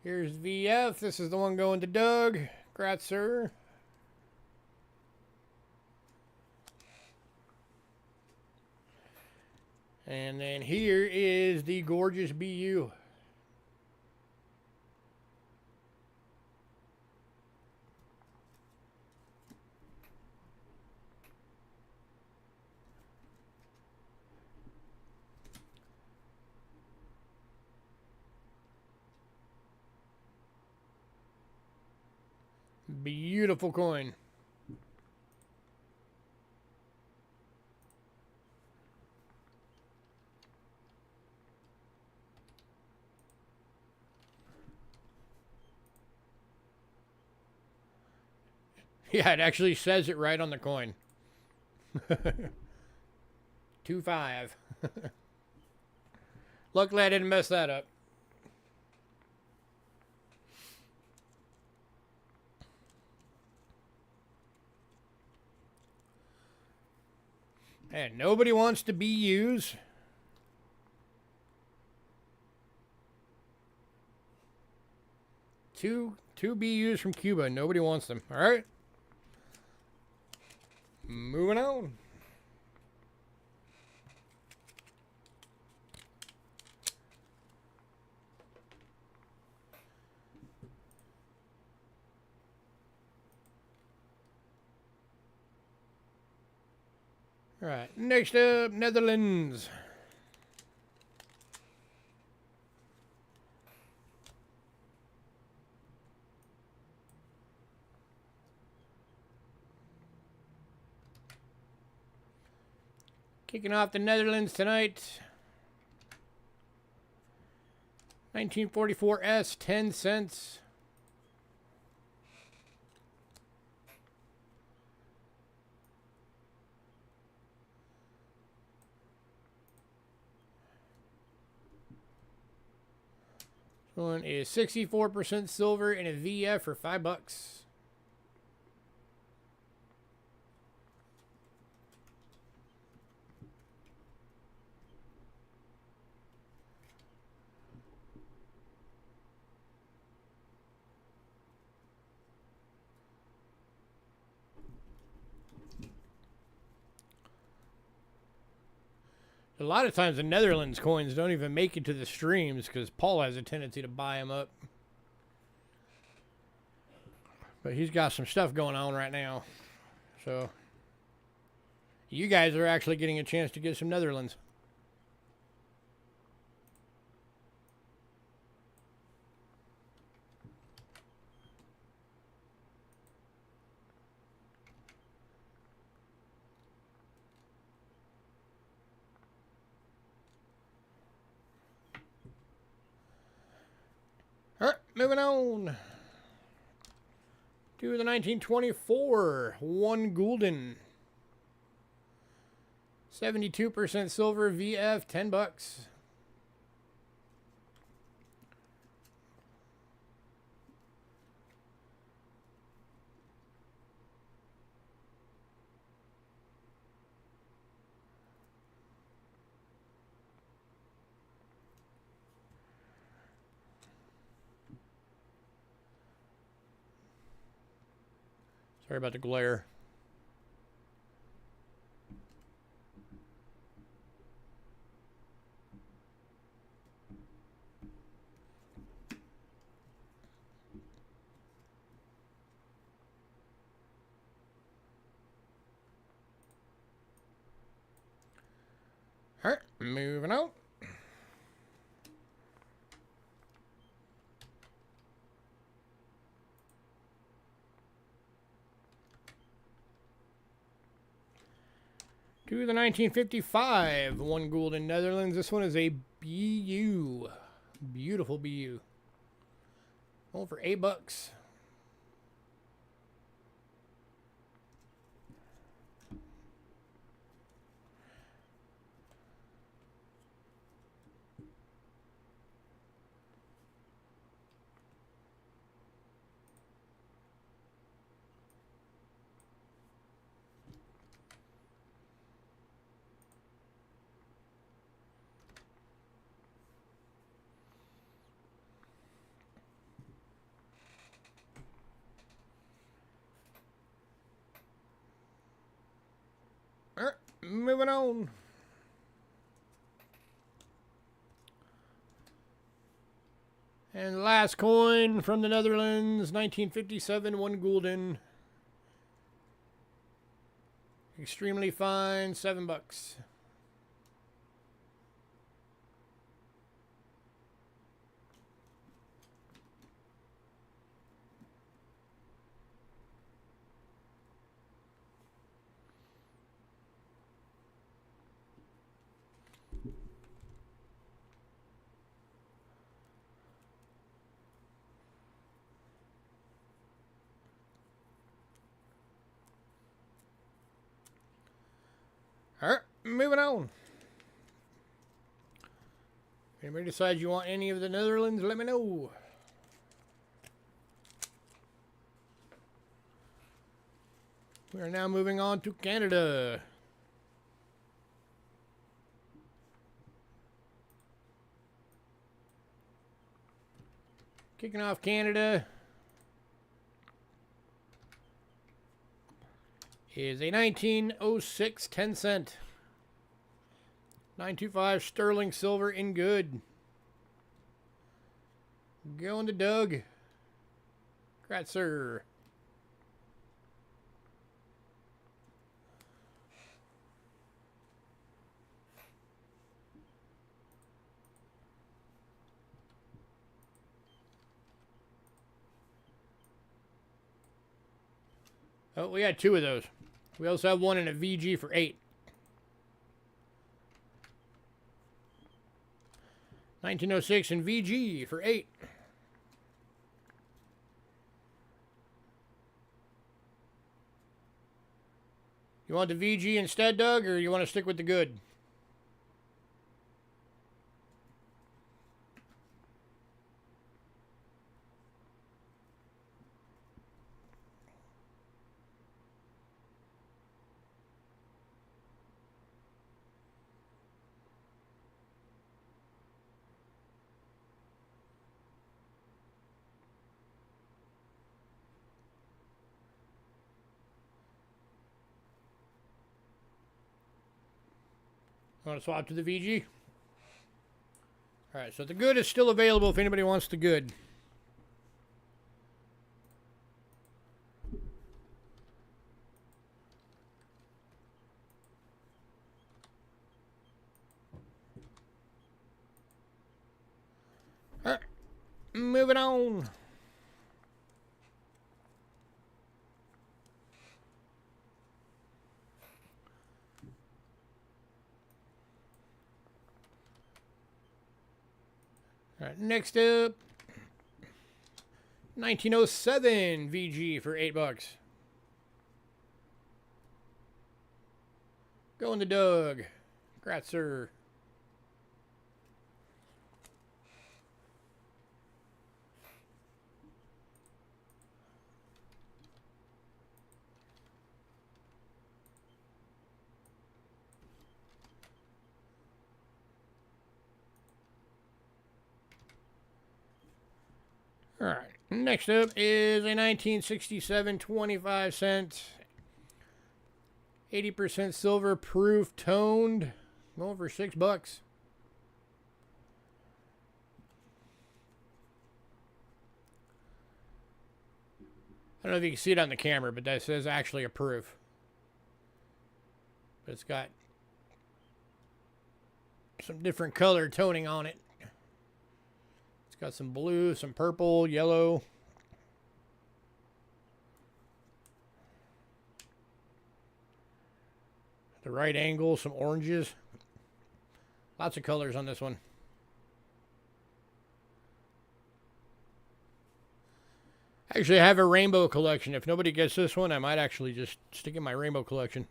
Here's VF. This is the one going to Doug. Congrats, sir. And then here is the gorgeous BU. Beautiful coin. Yeah, it actually says it right on the coin. 2.5. Luckily, I didn't mess that up. And nobody wants to be used. Two BUs from Cuba. Nobody wants them. All right. Moving on. All right. Next up, Netherlands. Kicking off the Netherlands tonight. 1944 S, 10 cents. This one is 64% silver and a VF for $5. A lot of times the Netherlands coins don't even make it to the streams because Paul has a tendency to buy them up. But he's got some stuff going on right now. So you guys are actually getting a chance to get some Netherlands. All right, moving on to the 1924 1 gulden. 72% silver VF, $10. Sorry about the glare. All right, moving on. To the 1955 1 gulden Netherlands. This one is a BU. Beautiful BU. Going for $8. All right, moving on. And the last coin from the Netherlands, 1957 1 gulden. Extremely fine, $7. All right, moving on. If anybody decides you want any of the Netherlands, let me know. We are now moving on to Canada. Kicking off Canada is a 1906 10-cent. 925 sterling silver in good. Going to Doug. Congrats, sir. Oh, we got 2 of those. We also have one in a VG for 8. 1906 in VG for 8. You want the VG instead, Doug, or you want to stick with the good? Want to swap to the VG? All right, so the good is still available if anybody wants the good. All right, moving on. All right, next up, 1907 VG for $8. Going to Doug. Congrats, sir. All right, next up is a 1967 25-cent, 80% silver proof toned, going for $6. I don't know if you can see it on the camera, but that says actually a proof. But it's got some different color toning on it. Got some blue, some purple, yellow. The right angle, some oranges. Lots of colors on this one. Actually, I have a rainbow collection. If nobody gets this one, I might actually just stick in my rainbow collection.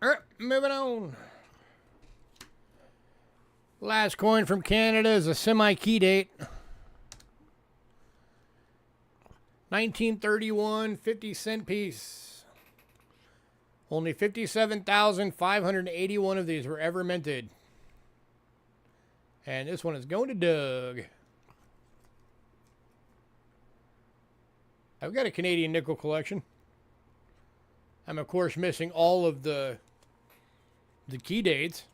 All right, moving on. Last coin from Canada is a semi-key date. 1931 50-cent piece. Only 57,581 of these were ever minted. And this one is going to Doug. I've got a Canadian nickel collection. I'm, of course, missing all of the key dates.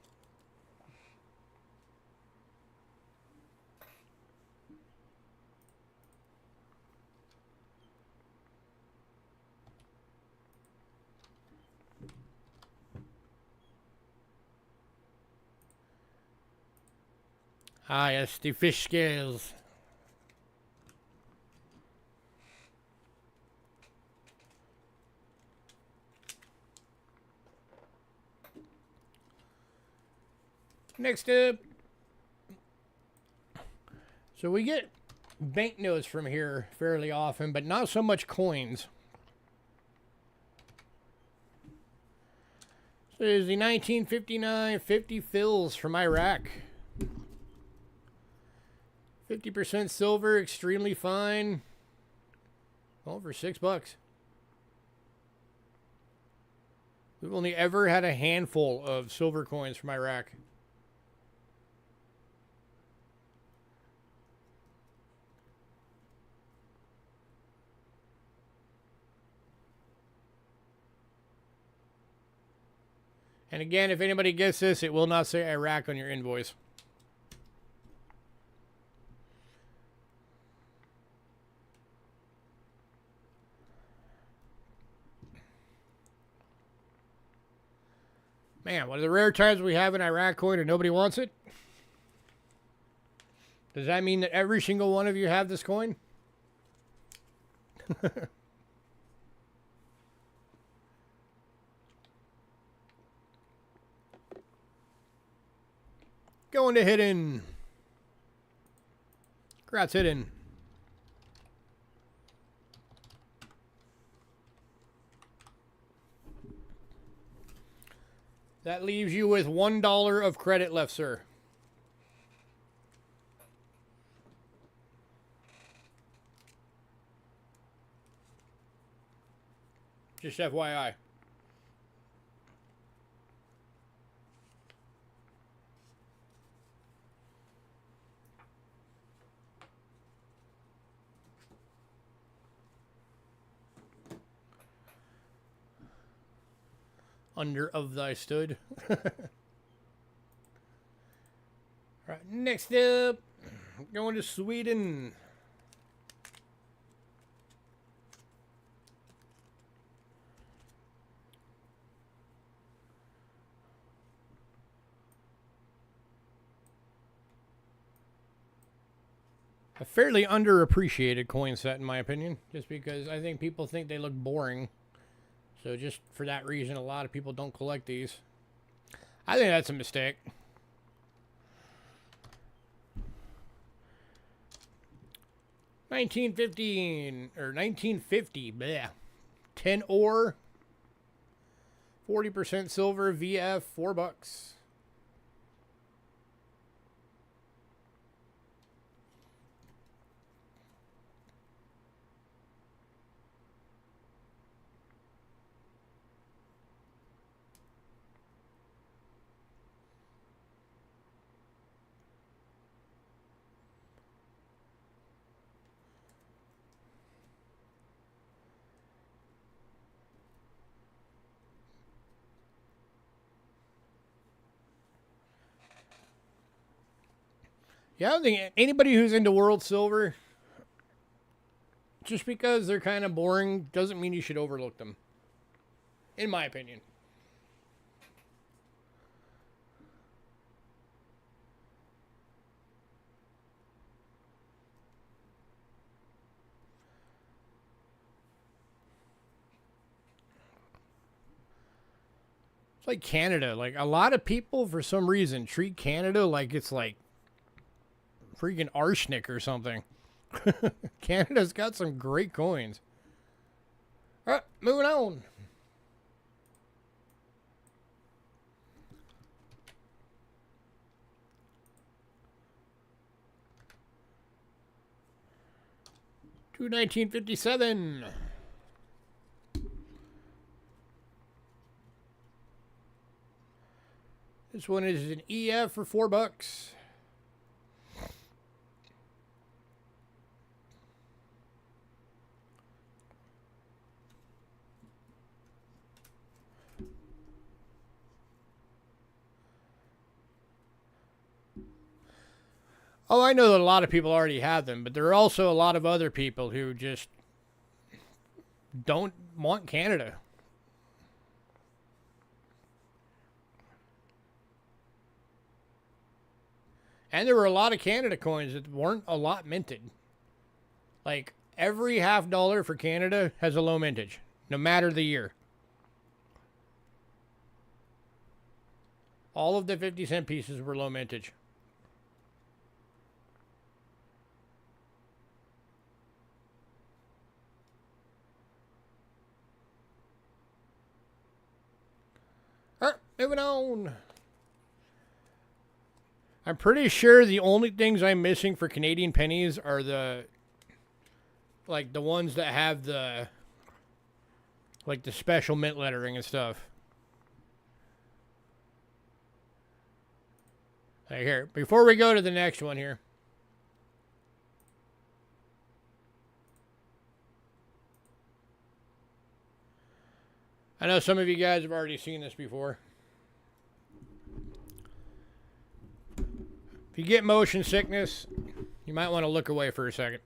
Ah, yes, the fish scales. Next up. So we get banknotes from here fairly often, but not so much coins. So there's the 1959 50 fills from Iraq. 50% silver, extremely fine. Well, for $6. We've only ever had a handful of silver coins from Iraq. And again, if anybody gets this, it will not say Iraq on your invoice. Man, one of the rare times we have an Iraq coin and nobody wants it? Does that mean that every single one of you have this coin? Going to hidden. Congrats, hidden. That leaves you with $1 of credit left, sir. Just FYI. Under of thy stood. Right, next up, going to Sweden. A fairly underappreciated coin set, in my opinion, just because I think people think they look boring. So just for that reason, a lot of people don't collect these. I think that's a mistake. $19.15 or 1950. Bleh. 10 ore, 40% silver, VF, $4. Yeah, I don't think anybody who's into World Silver, just because they're kind of boring, doesn't mean you should overlook them. In my opinion. It's like Canada. Like, a lot of people, for some reason, treat Canada like it's like freaking arsenic or something. Canada's got some great coins. All right, moving on. To 1957. This one is an EF for $4. Oh, I know that a lot of people already have them, but there are also a lot of other people who just don't want Canada. And there were a lot of Canada coins that weren't a lot minted. Like, every $50 for Canada has a low mintage, no matter the year. All of the 50-cent pieces were low mintage. Alright, moving on. I'm pretty sure the only things I'm missing for Canadian pennies are the, like, the ones that have the, like, the special mint lettering and stuff. Right here, before we go to the next one here. I know some of you guys have already seen this before. If you get motion sickness, you might want to look away for a second.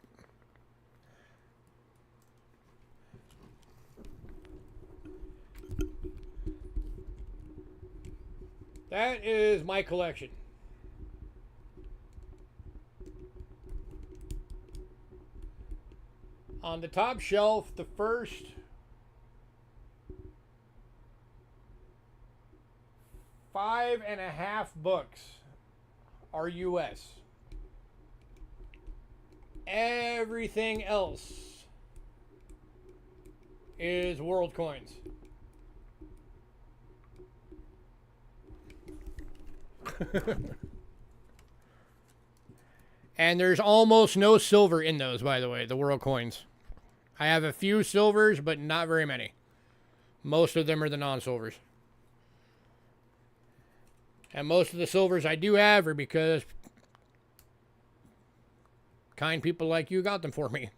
That is my collection. On the top shelf, the first $5.5 books are US. Everything else is world coins. And there's almost no silver in those, by the way, the world coins. I have a few silvers, but not very many. Most of them are the non-silvers. And most of the silvers I do have are because kind people like you got them for me.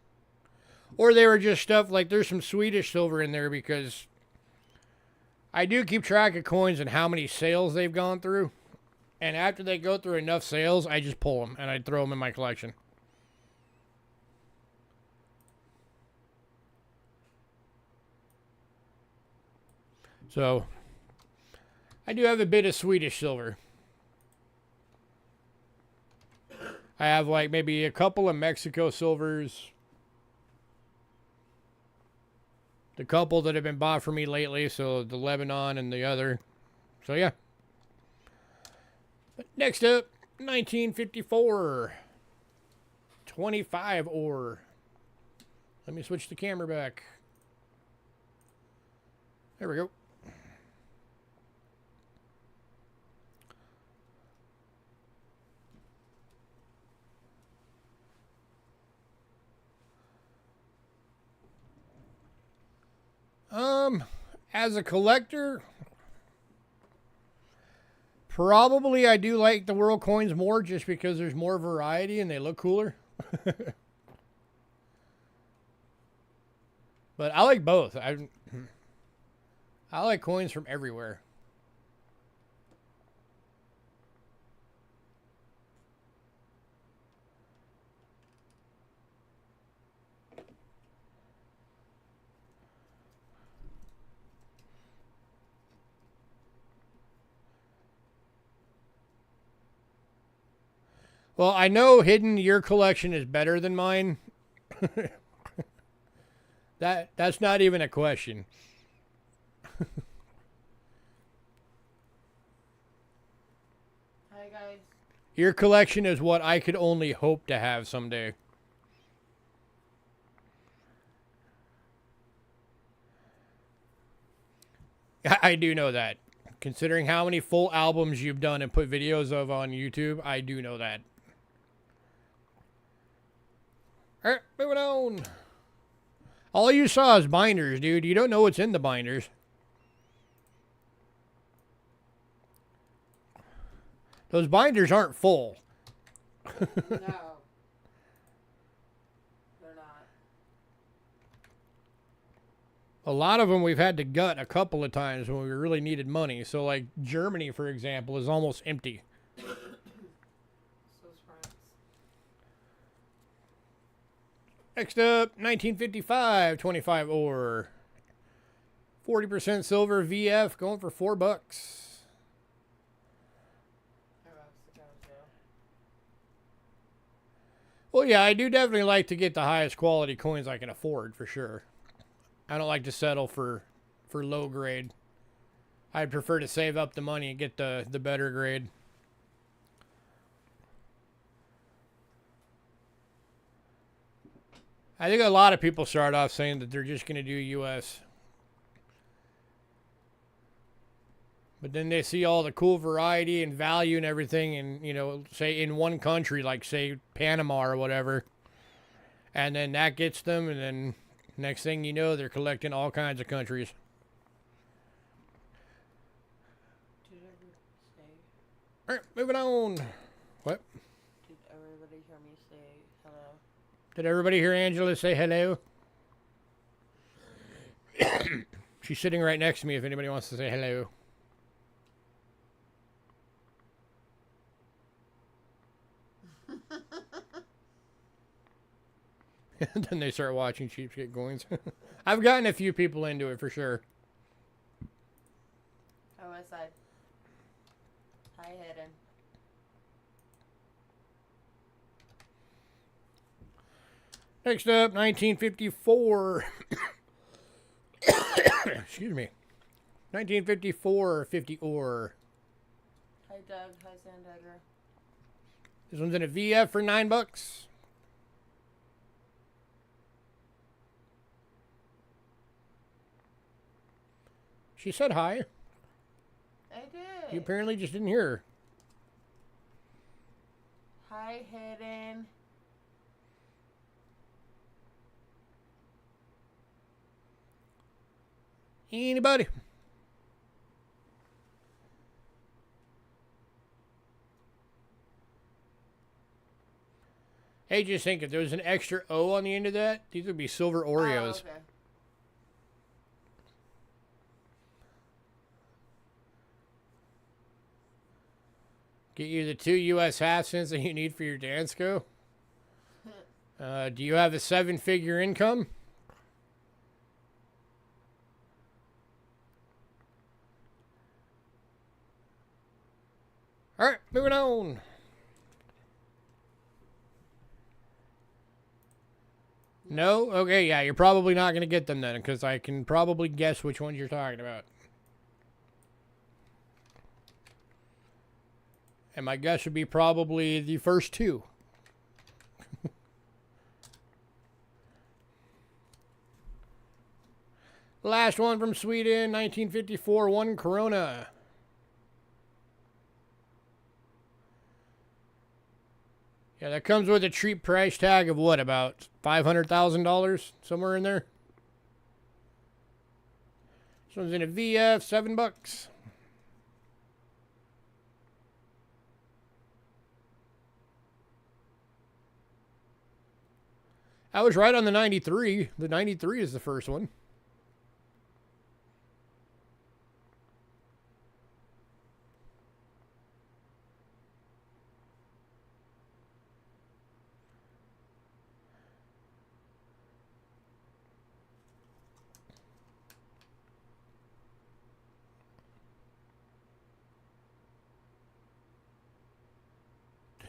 Or they were just stuff like, there's some Swedish silver in there because I do keep track of coins and how many sales they've gone through. And after they go through enough sales, I just pull them and I throw them in my collection. So, I do have a bit of Swedish silver. I have like maybe a couple of Mexico silvers. The couple that have been bought for me lately, so the Lebanon and the other. So yeah. Next up, 1954. 25 ore. Let me switch the camera back. There we go. As a collector, probably I do like the world coins more just because there's more variety and they look cooler. But I like both. I like coins from everywhere. Well, I know, Hidden, your collection is better than mine. That's not even a question. Hi, guys. Your collection is what I could only hope to have someday. I do know that. Considering how many full albums you've done and put videos of on YouTube, I do know that. Alright, moving on. All you saw is binders, dude. You don't know what's in the binders. Those binders aren't full. No. They're not. A lot of them we've had to gut a couple of times when we really needed money. So, like, Germany, for example, is almost empty. So's France. Next up, 1955, 25 ore. 40% silver VF going for $4. Well, yeah, I do definitely like to get the highest quality coins I can afford, for sure. I don't like to settle for low grade. I'd prefer to save up the money and get the better grade. I think a lot of people start off saying that they're just going to do US. But then they see all the cool variety and value and everything, and, you know, say in one country, like, say, Panama or whatever. And then that gets them, and then next thing you know, they're collecting all kinds of countries. Did everybody say? All right, moving on. What? Did everybody hear me say hello? Did everybody hear Angela say hello? She's sitting right next to me if anybody wants to say hello. And then they start watching Cheapskate Coins. I've gotten a few people into it for sure. How was I? Hi, Hidden. Next up, 1954. Excuse me. 1954 50 ore. Hi, Doug. Hi, Sandagger. This one's in a VF for $9. She said hi. I did. You apparently just didn't hear her. Hi, Hidden. Anybody? Hey, just think if there was an extra O on the end of that, these would be silver Oreos. Oh, okay. Get you the 2 US half cents that you need for your dance go. Do you have a 7-figure income? All right, moving on. No? Okay, yeah, you're probably not going to get them then, because I can probably guess which ones you're talking about. And my guess would be probably the first 2. Last one from Sweden, 1954, 1 Corona. Yeah, that comes with a cheap price tag of what, about $500,000? Somewhere in there? This one's in a VF, $7. I was right on the 93. The 93 is the first one.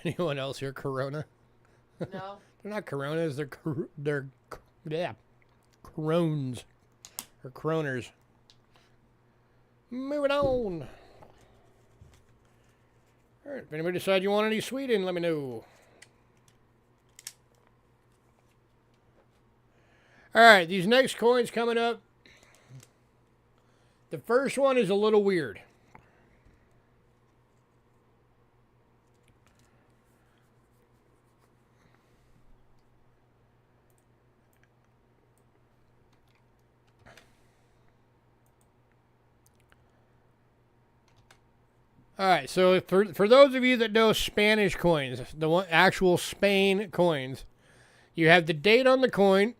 Anyone else here Corona? No. They're not Coronas. They're yeah, Crones or Kroners. Moving on. All right. If anybody decides you want any Sweden, let me know. All right. These next coins coming up. The first one is a little weird. All right, so for those of you that know Spanish coins, the one, actual Spain coins, you have the date on the coin,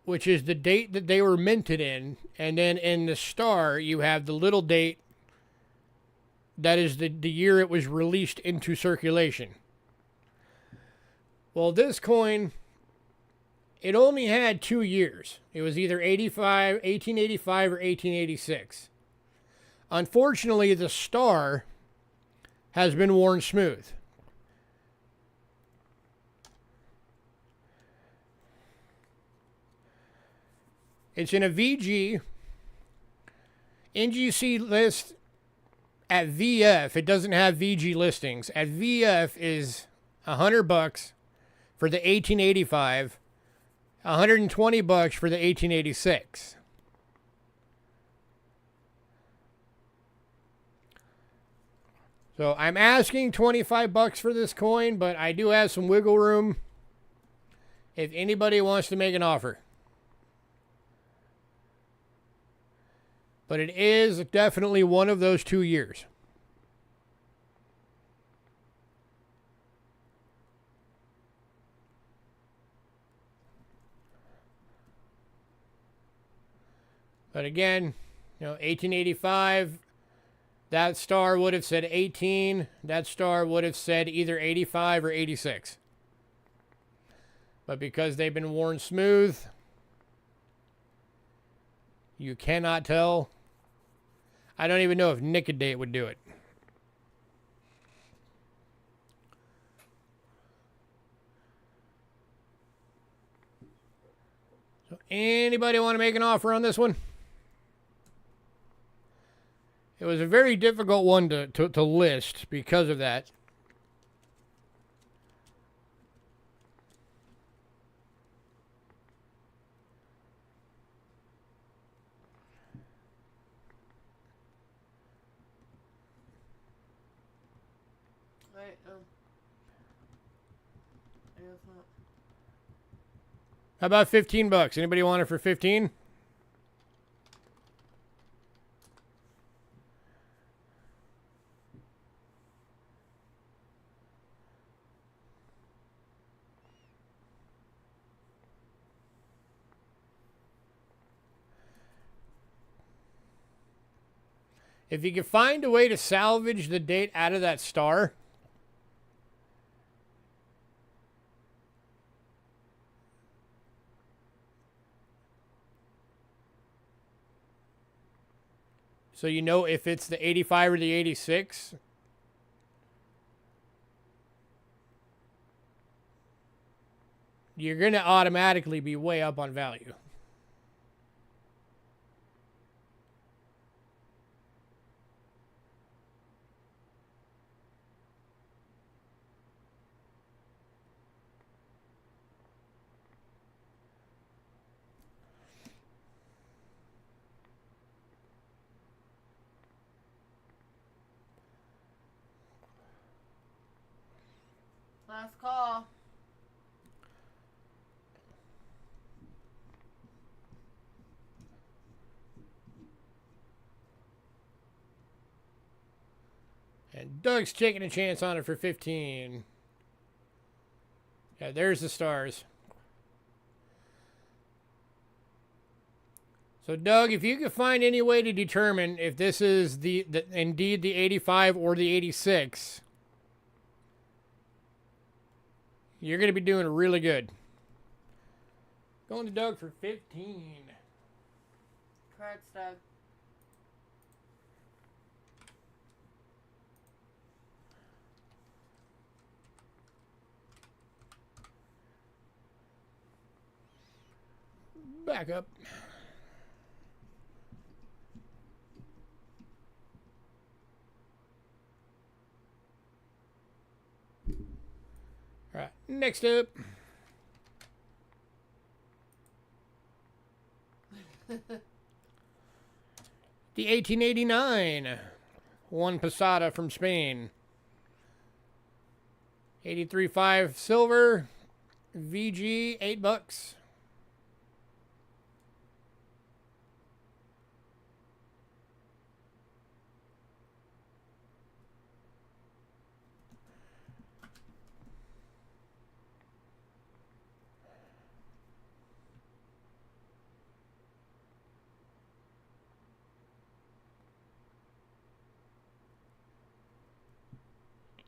which is the date that they were minted in, and then in the star you have the little date that is the year it was released into circulation. Well, this coin, it only had 2 years. It was either 1885 or 1886. Unfortunately, the star has been worn smooth. It's in a VG. NGC list at VF. It doesn't have VG listings. At VF is $100 for the 1885. $120 for the 1886. So I'm asking $25 for this coin, but I do have some wiggle room if anybody wants to make an offer. But it is definitely one of those 2 years. But again, 1885, that star would have said 18. That star would have said either 85 or 86. But because they've been worn smooth, you cannot tell. I don't even know if Nicodate would do it. So anybody want to make an offer on this one? It was a very difficult one to list because of that. Wait, I guess not. How about $15? Anybody want it for 15? If you can find a way to salvage the date out of that star, so you know if it's the 85 or the 86, you're going to automatically be way up on value. Last call. And Doug's taking a chance on it for 15. Yeah, there's the stars. So, Doug, if you could find any way to determine if this is indeed the 85 or the 86, you're going to be doing really good. Going to Doug for 15. Congrats, Doug. Back up. All right, next up. The 1889 one Posada from Spain. 83.5 silver. VG, $8.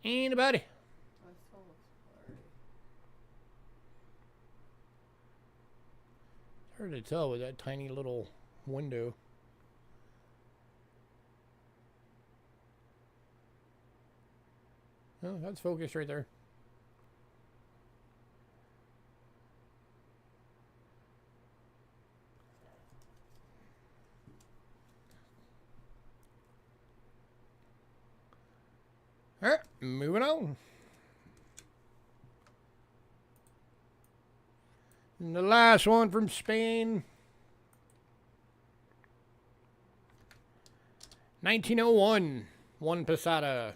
Anybody? My soul is blurry. It's hard to tell with that tiny little window. Oh, that's focused right there. moving on. And the last one from Spain. 1901. One Posada.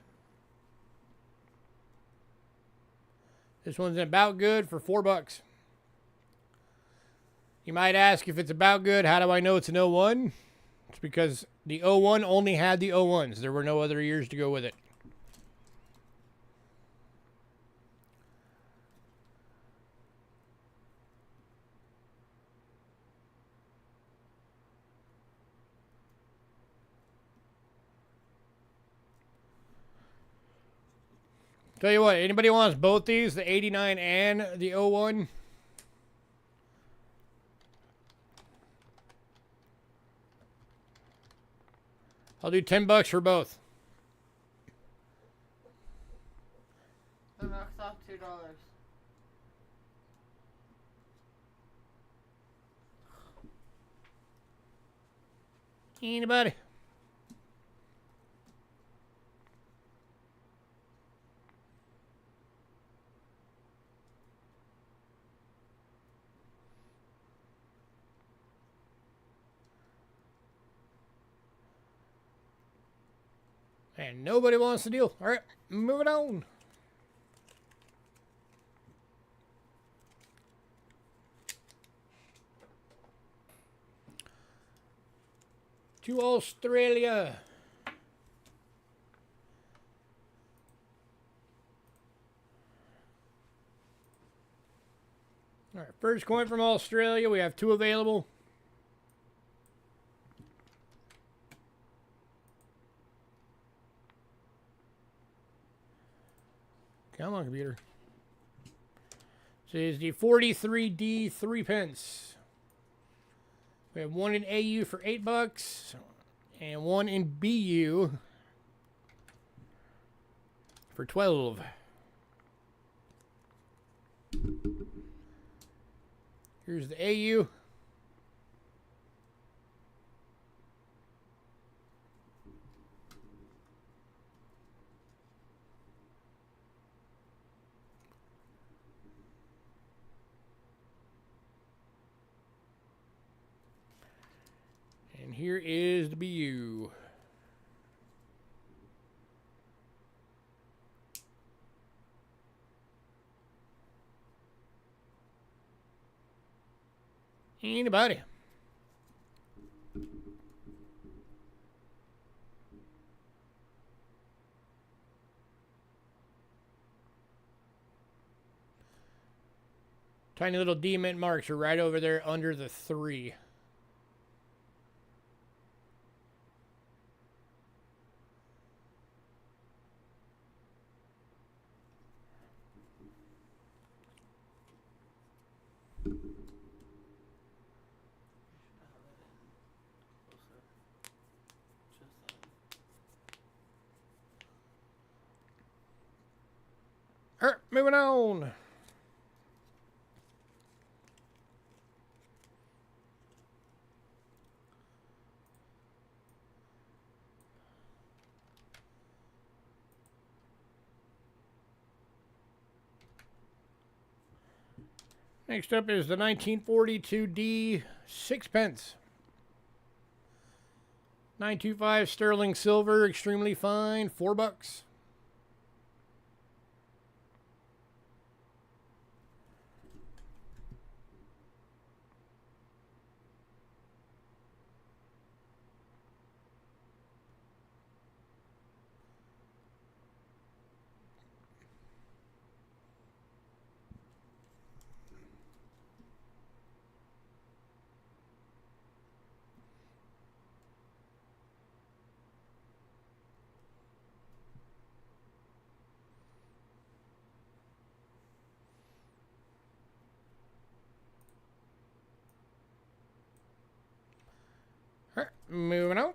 This one's about good for $4. You might ask, if it's about good, how do I know it's an 01? It's because the 01 only had the 01s. There were no other years to go with it. Tell you what, anybody wants both these, the 89 and the 01? I'll do $10 for both. The knocks off $2. Anybody? And nobody wants to deal. All right, moving on. To Australia. All right, first coin from Australia. We have 2 available. Come on, computer. This is the 43D 3 pence. We have 1 in AU for $8 and 1 in BU for 12. Here's the AU. And here is the BU. Anybody? Tiny little D mint marks are right over there under the 3. All right, moving on. Next up is the 1942D 6 pence. 925 sterling silver, extremely fine, $4. All right, moving on.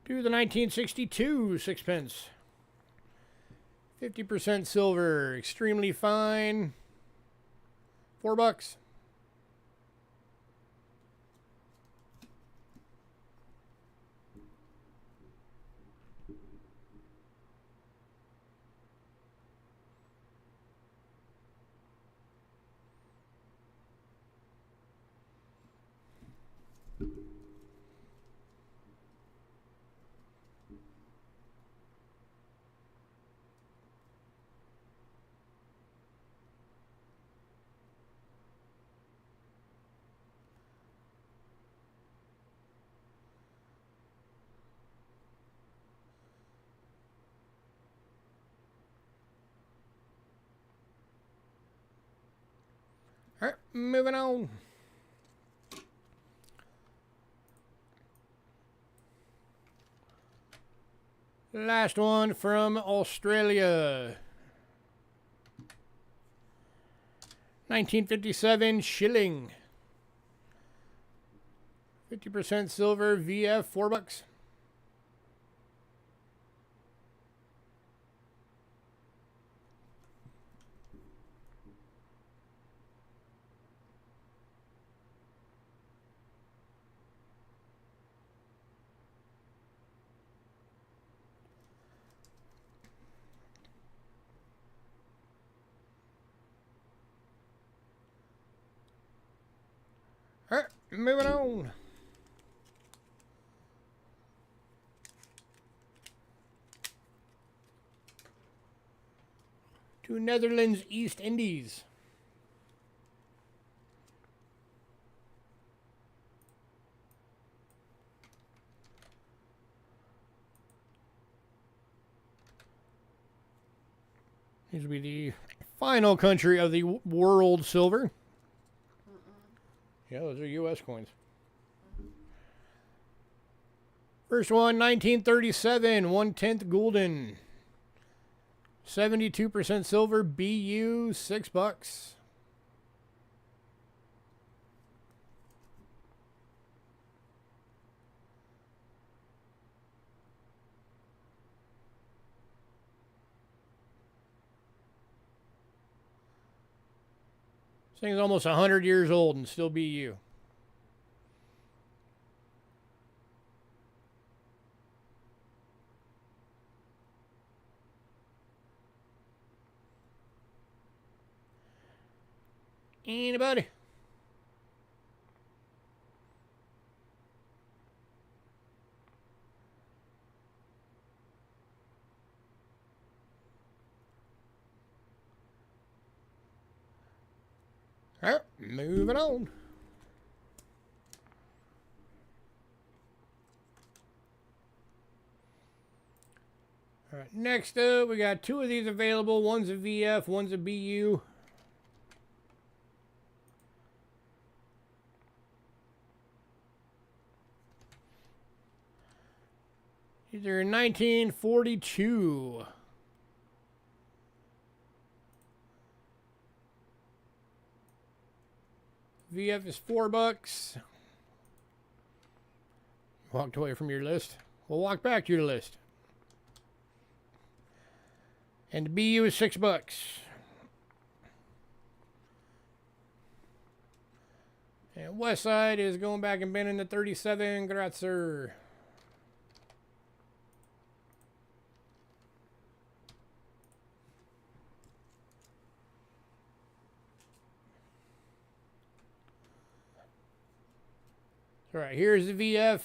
To the 1962 6 pence. 50% silver, extremely fine, $4. moving on. Last one from Australia. 1957 shilling. 50% silver VF, $4. All right, moving on. To Netherlands East Indies. These will be the final country of the world silver. Yeah, those are U.S. coins. First one, 1937, 1/10 gulden. 72% silver, BU, $6. This thing's almost 100 years old and still BU. Anybody? All right, moving on. All right, next up, we got two of these available. One's a VF, one's a BU. These are 1942. VF is $4. Walked away from your list. We'll walk back to your list. And the BU is $6. And West Side is going back and bending the 37. Gratzer. All right, here's the VF.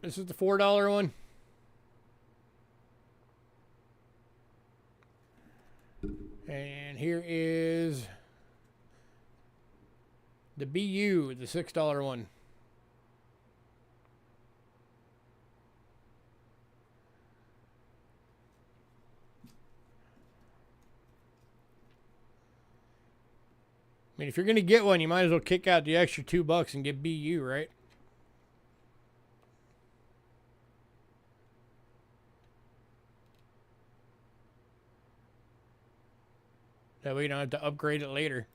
This is the $4 one. And here is the BU, the $6 one. I mean, if you're going to get one, you might as well kick out the extra $2 and get BU, right? That way you don't have to upgrade it later.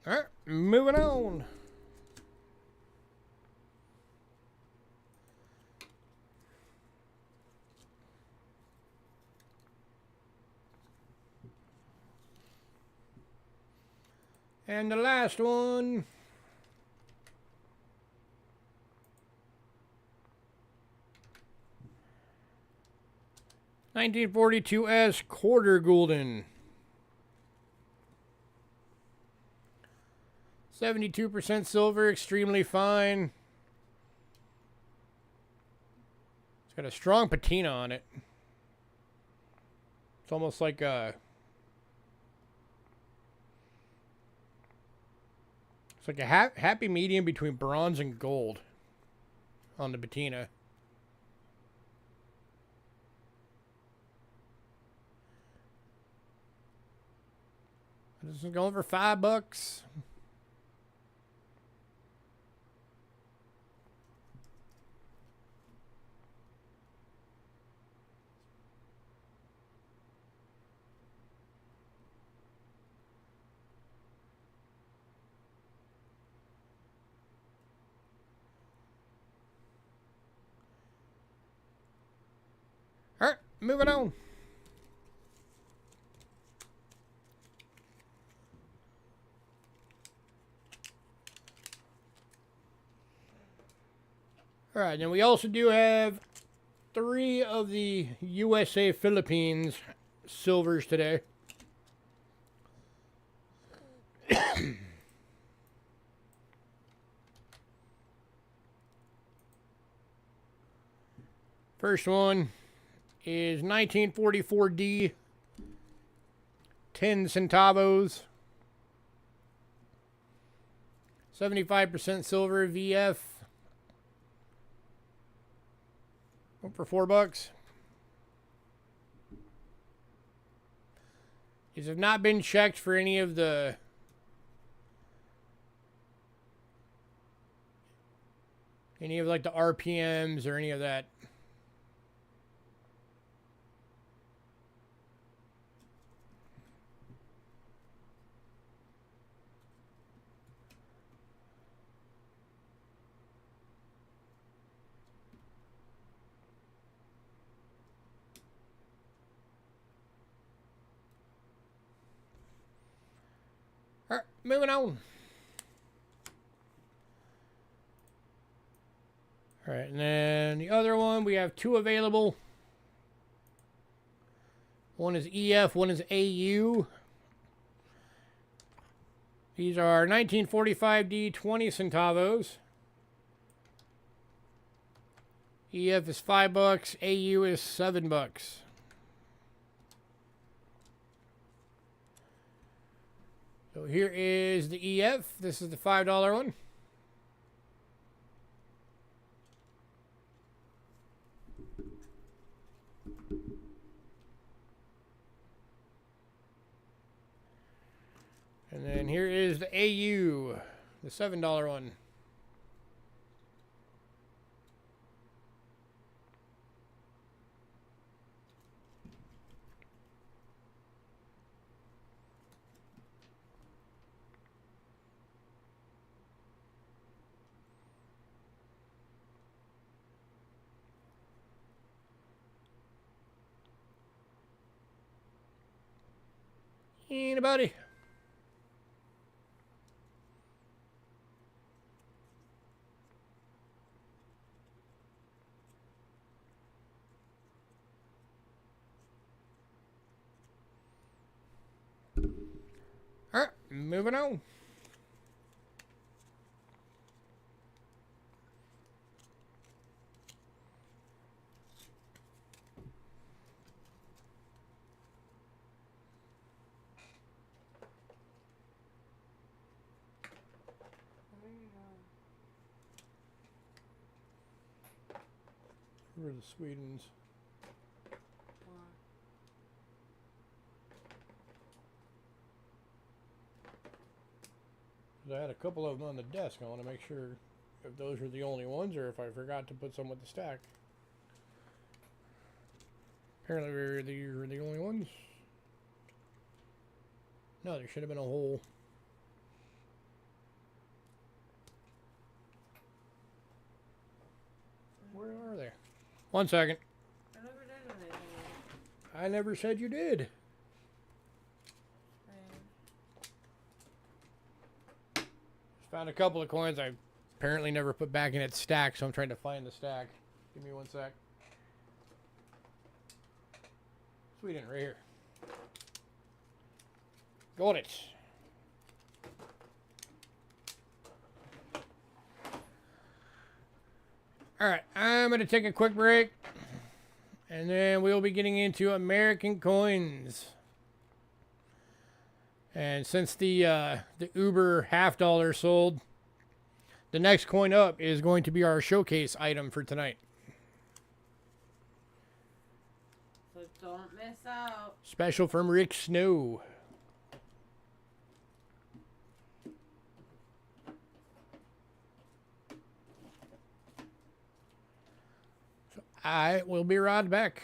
All right, moving on. And the last one. $1942 quarter gulden. 72% silver, extremely fine. It's got a strong patina on it. It's almost like a... It's like a happy medium between bronze and gold on the patina. This is going for $5. All right, moving on. All right, then we also do have 3 of the USA Philippines silvers today. First one is 1944D, 10 centavos, 75% silver VF. For $4. These have not been checked for any of the like the RPMs or any of that. All right, moving on. All right, and then the other one, we have 2 available. One is EF, one is AU. These are 1945D, 20 centavos. EF is $5, AU is $7. So here is the EF. This is the $5 one. And then here is the AU, the $7 one. Anybody? All right, moving on. Where are the Swedens? I had a couple of them on the desk. I want to make sure if those were the only ones or if I forgot to put some with the stack. Apparently these were the only ones. No, there should have been a whole... Where are they? 1 second. I never did anything. I never said you did. Found a couple of coins I apparently never put back in its stack, so I'm trying to find the stack. Give me 1 sec. Sweden, right here. Got it. Alright, I'm going to take a quick break. And then we'll be getting into American coins. And since the Uber $50 sold, the next coin up is going to be our showcase item for tonight. So don't miss out. Special from Rick Snow. So I will be right back.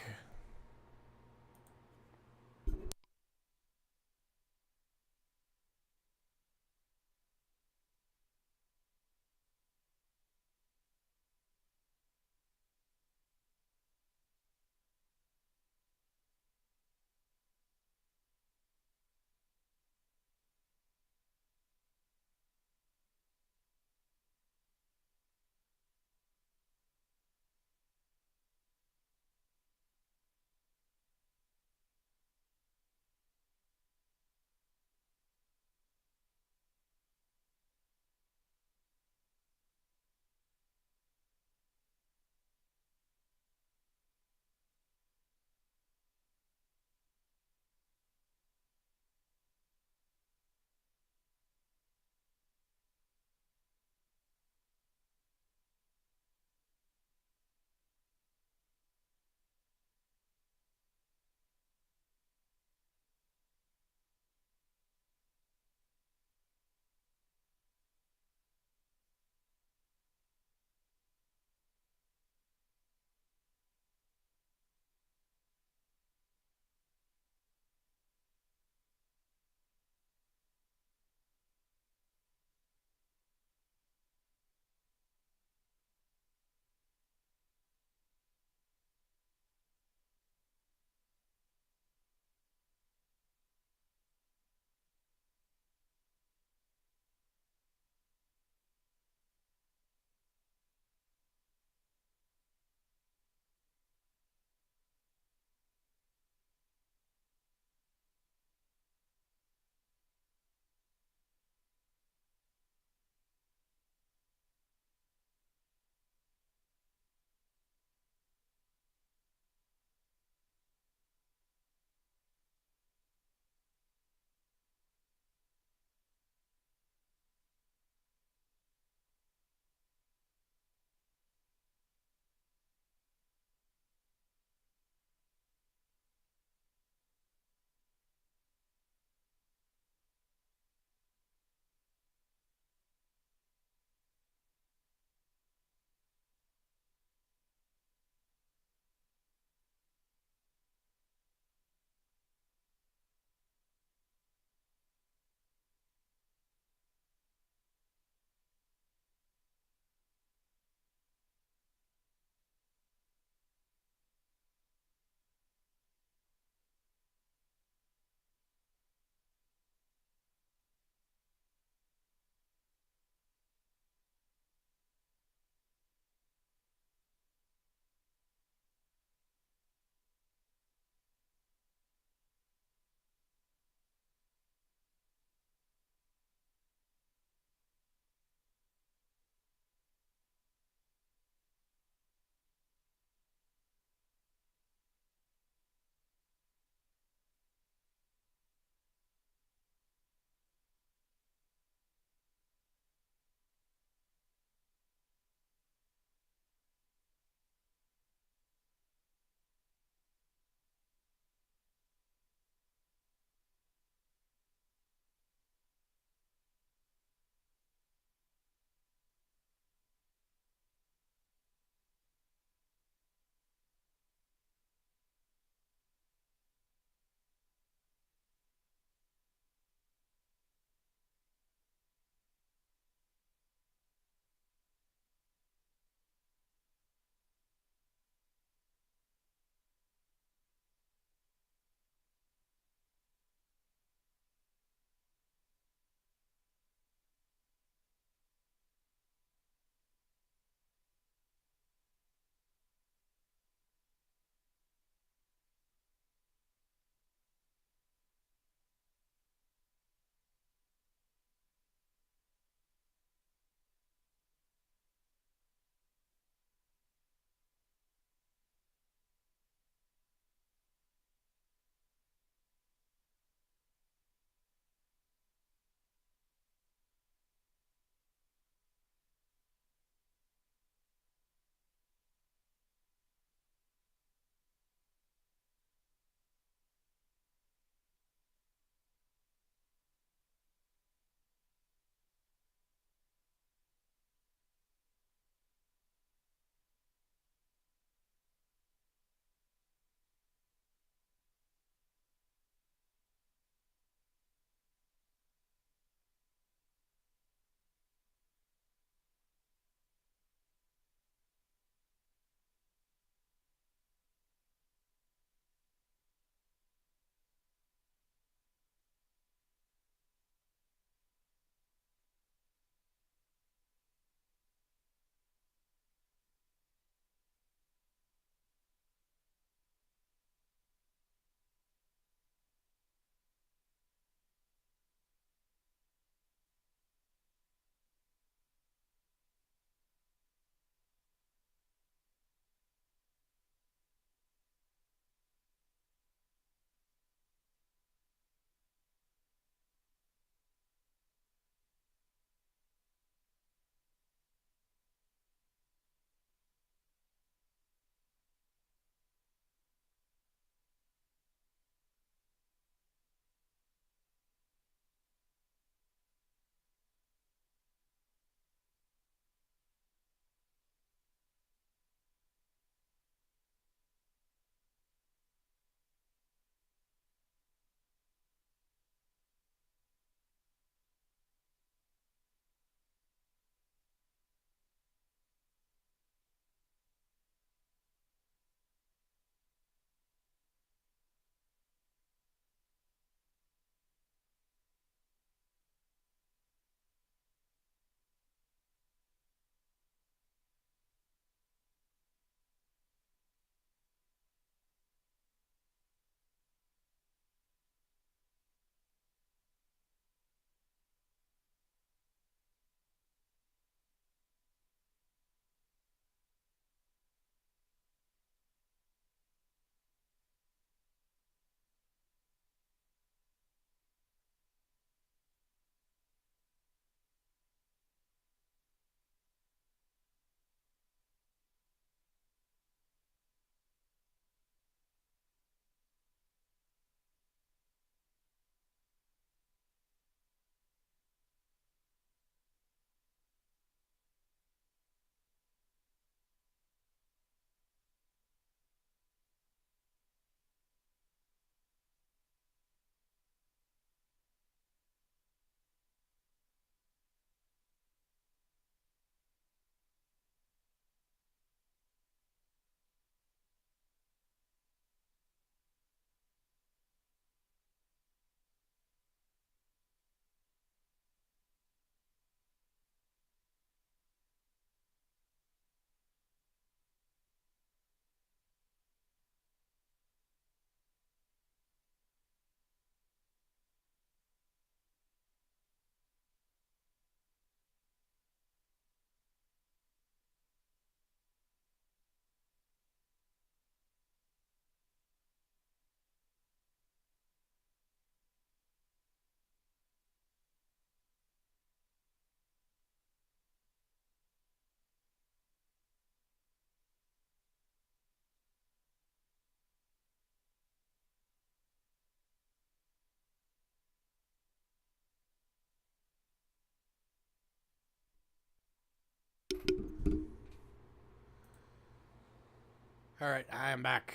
All right, I am back.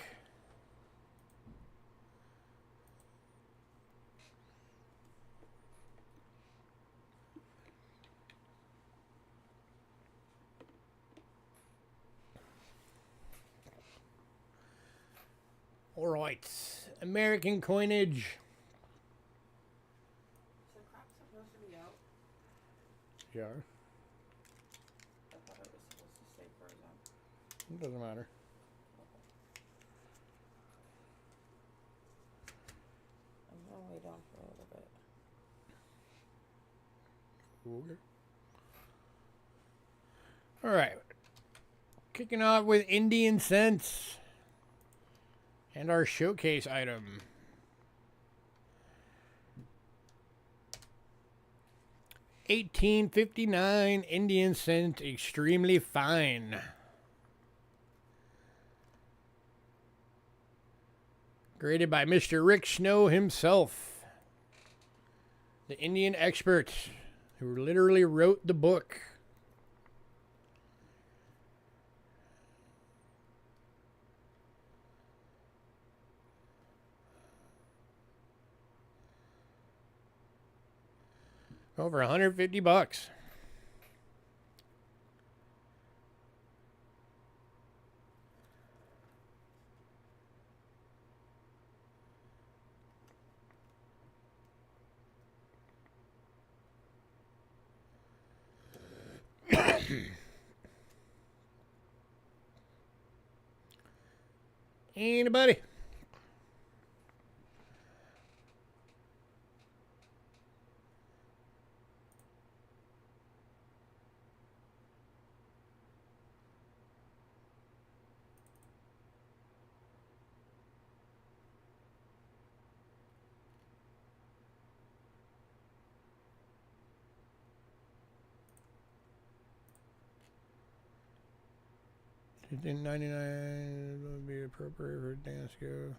All right, American coinage. Is the crop supposed to be out? Yeah, I thought it was supposed to stay frozen. it doesn't matter. I'm gonna lay down for a little bit. Okay. All right, kicking off with Indian cents and our showcase item. $18.59 Indian cent, extremely fine. Graded by Mr. Rick Snow himself, the Indian expert who literally wrote the book. Over 150 bucks. Anybody? $15.99 would be appropriate for dance go.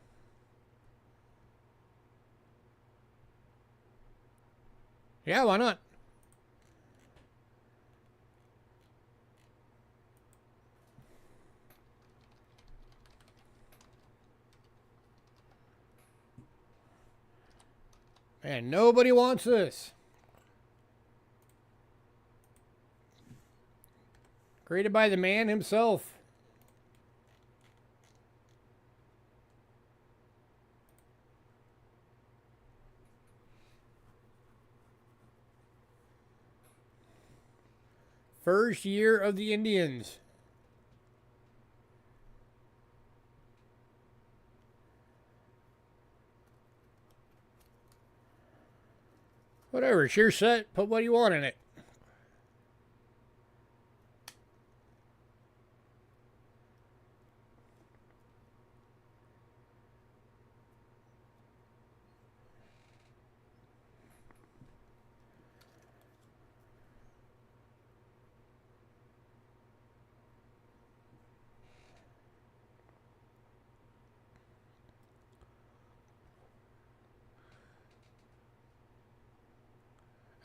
Yeah, why not? Man, nobody wants this. Created by the man himself. First year of the Indians. Whatever, it's your set. Put what you want in it.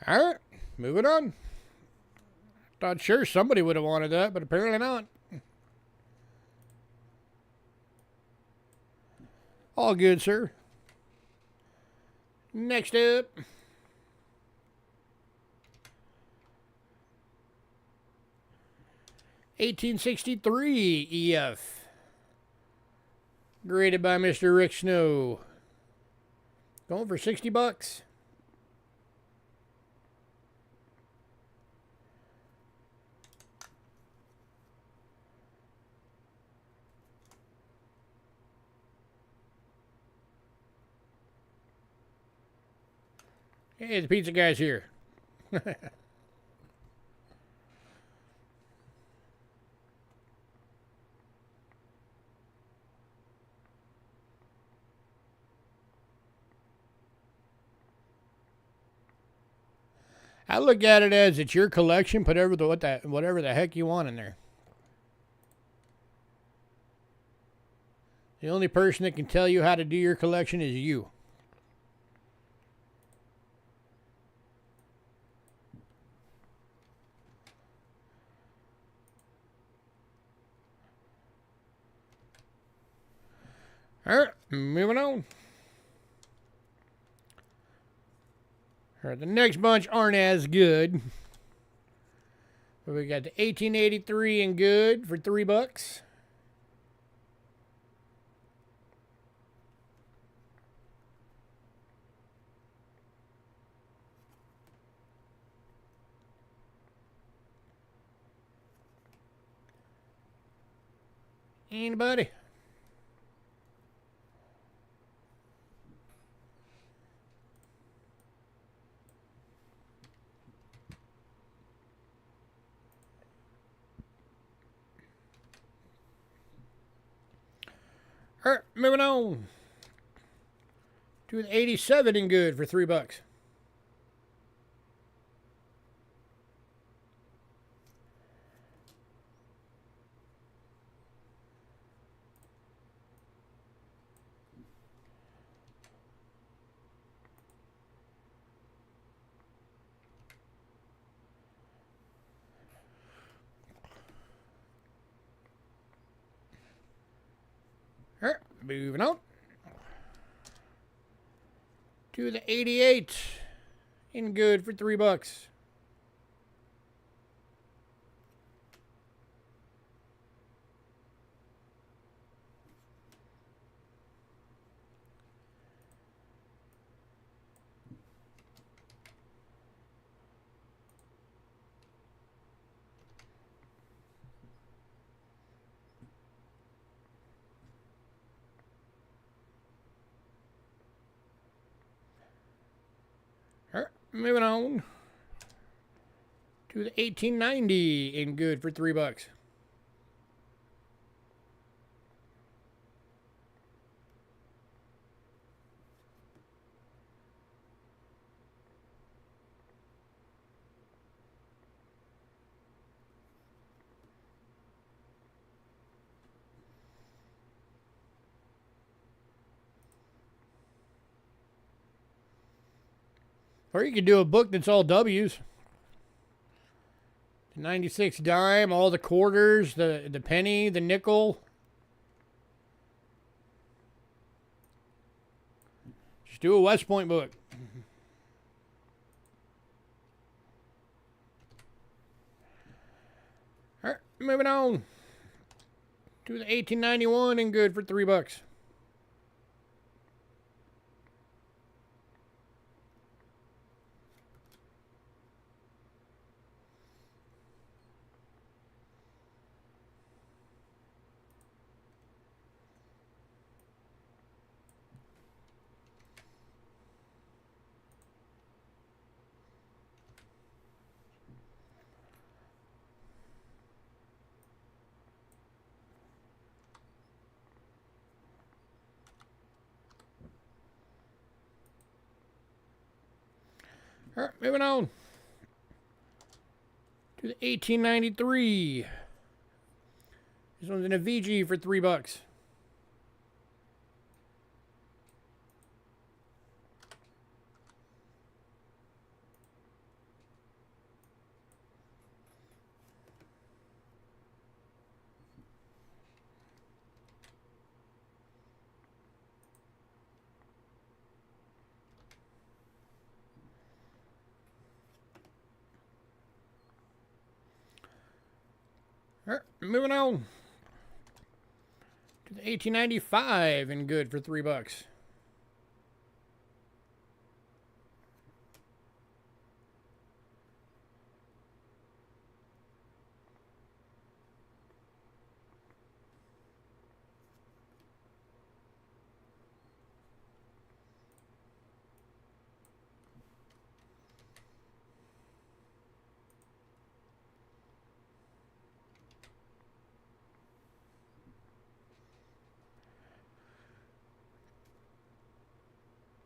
All right, moving on. Thought sure somebody would have wanted that, but apparently not. All good, sir. Next up. $18.63 EF. Graded by Mr. Rick Snow. Going for 60 bucks. Hey, the pizza guy's here. I look at it as it's your collection. Put whatever the heck you want in there. The only person that can tell you how to do your collection is you. All right, moving on. All right, the next bunch aren't as good. But we got the 1883 in good for $3. Anybody? All right, moving on to the 87 in good for $3. All right, moving on to the 88 in good for $3. All right, moving on to the 1890 in good for $3. Or you could do a book that's all W's. The 96 dime, all the quarters, the penny, the nickel. Just do a West Point book. All right, moving on to the 1891 and good for $3. All right, moving on to the 1893. This one's in a VG for $3. All right, moving on to the 1895 and good for $3.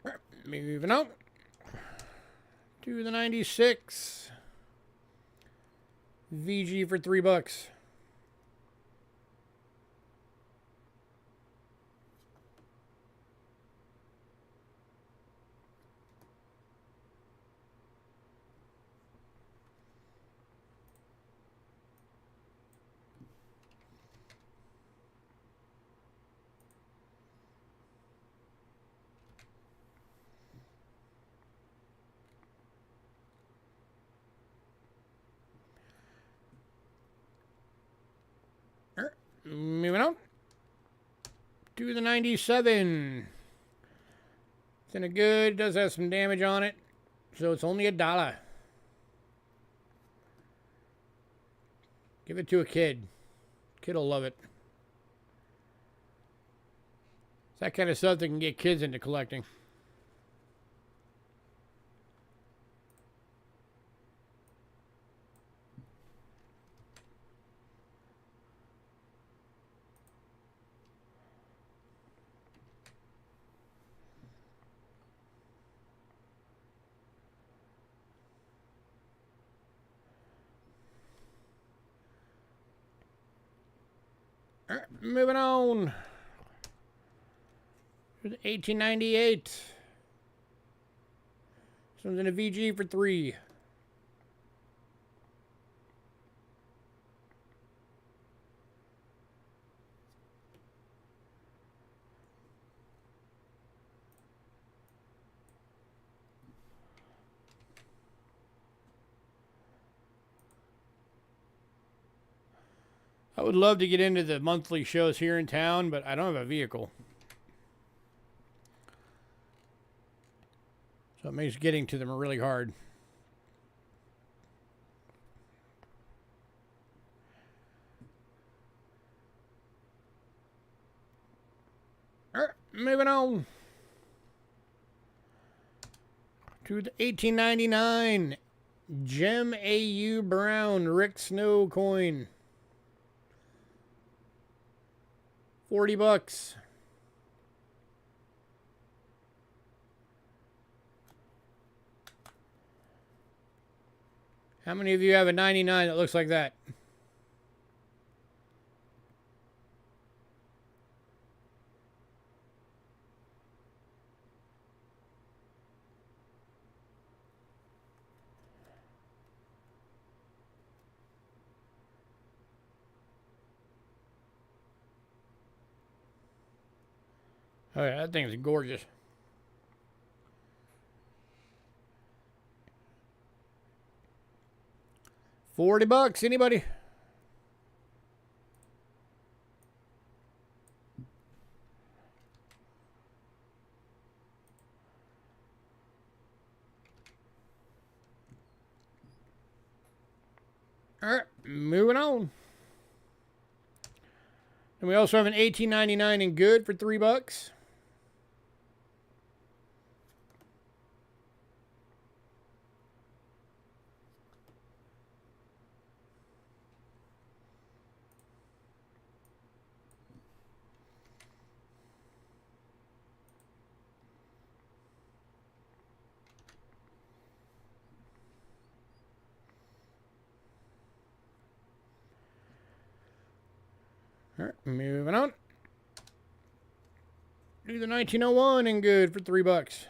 All right, moving on to the 96 VG for $3. moving on to the 97. It's in a good, does have some damage on it, so it's only $1. Give it to a kid. Kid will love it. It's that kind of stuff that can get kids into collecting. All right, moving on to the 1898. This one's in a VG for 3. I would love to get into the monthly shows here in town, but I don't have a vehicle. So it makes getting to them really hard. All right, moving on to the 1899 Gem AU Brown Rick Snow coin. $40. How many of you have a 99 that looks like that? Oh yeah, that thing's gorgeous. $40, anybody? All right, moving on. And we also have an 1899 in good for $3. All right, moving on. Do the 1901 in good for $3.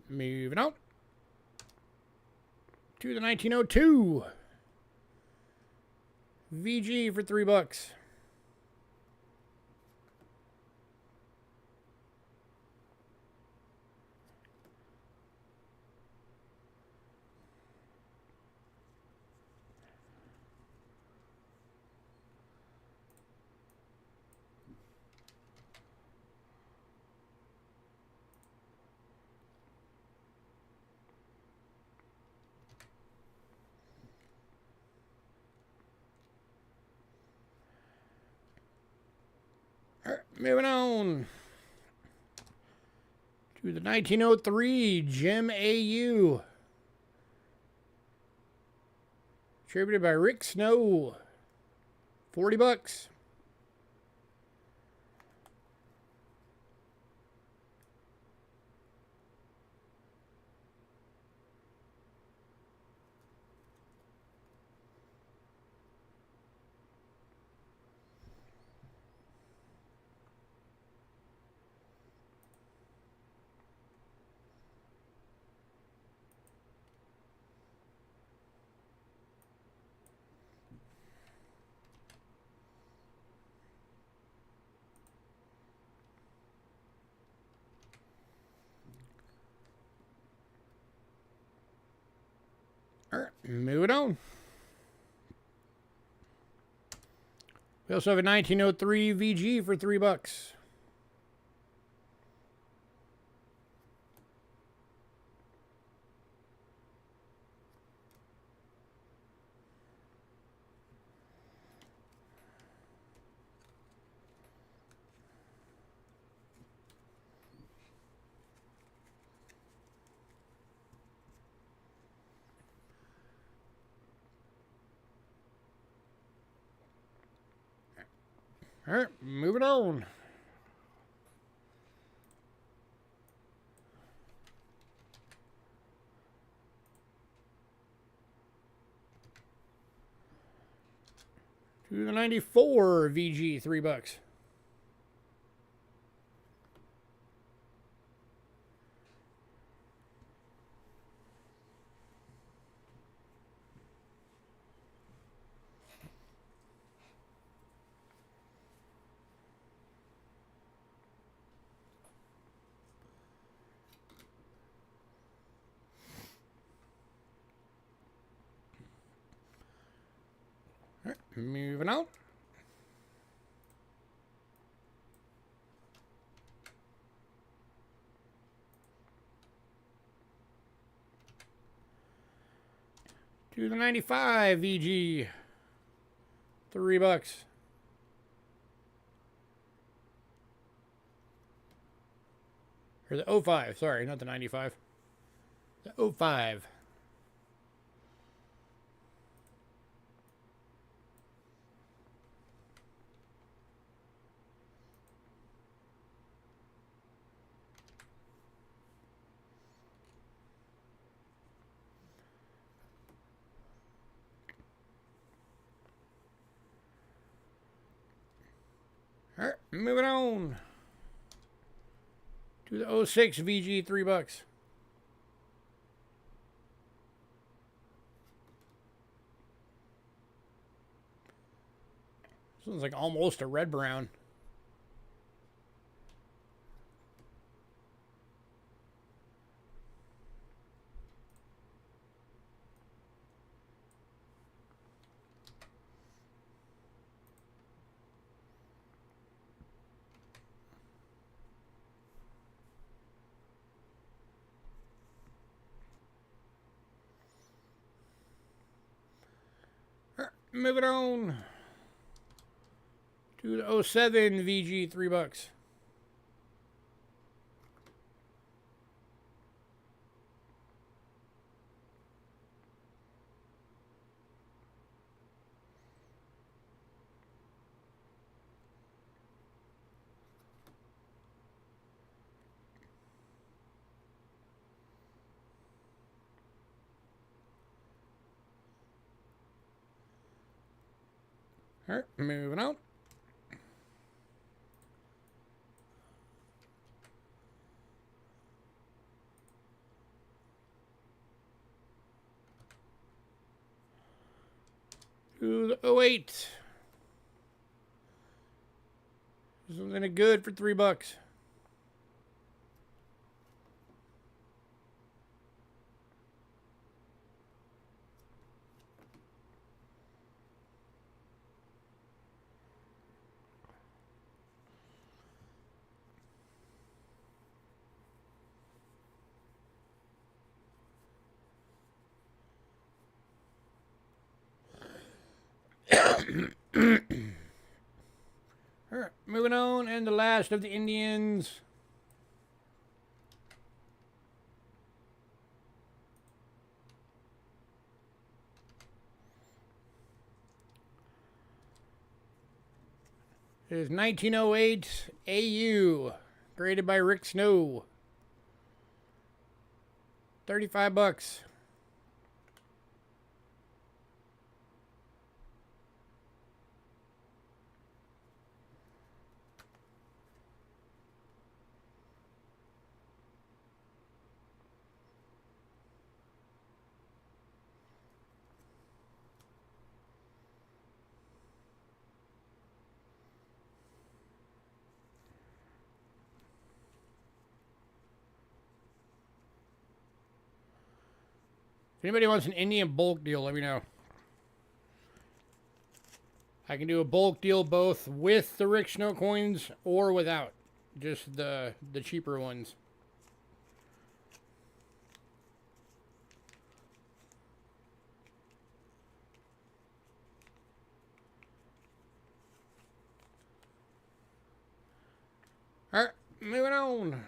Moving on to the 1902 VG for $3. All right, moving on to the 1903 Gem AU. Distributed by Rick Snow. $40. moving on. We also have a 1903 VG for $3. All right, moving on. To the 94 VG, $3. All right, moving on. To the 95 VG, $3. Or the 05, sorry, not the 95. The 05. All right, moving on. To the 06 VG, $3. This one's like almost a red brown. All right, moving on. To the 07 VG, $3. All right, moving on. To the 08. This one's in a good for $3. All right, moving on, and the last of the Indians. Is 1908 AU, graded by Rick Snow. $35. If anybody wants an Indian bulk deal, let me know. I can do a bulk deal both with the Rick Snow coins or without. Just the cheaper ones. Alright, moving on.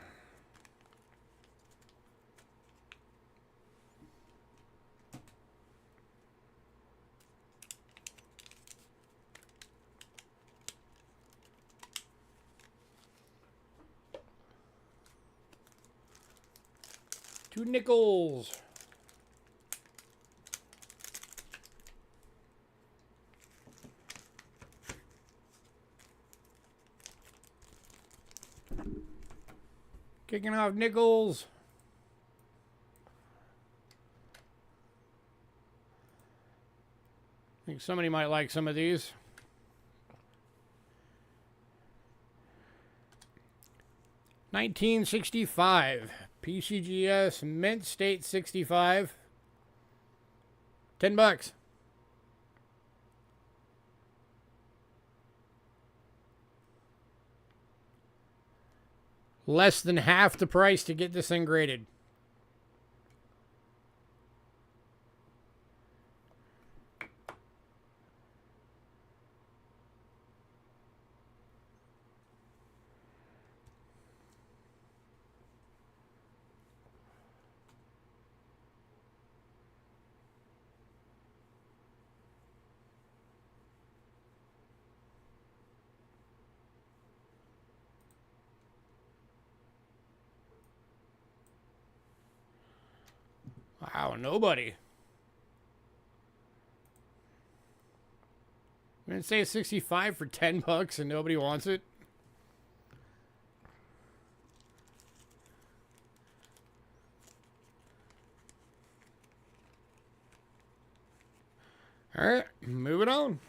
Two nickels. Kicking off nickels. I think somebody might like some of these. $19.65 PCGS Mint State 65. $10. Less than half the price to get this thing graded. Wow, nobody. I'm gonna say 65 for $10 and nobody wants it. All right, moving on.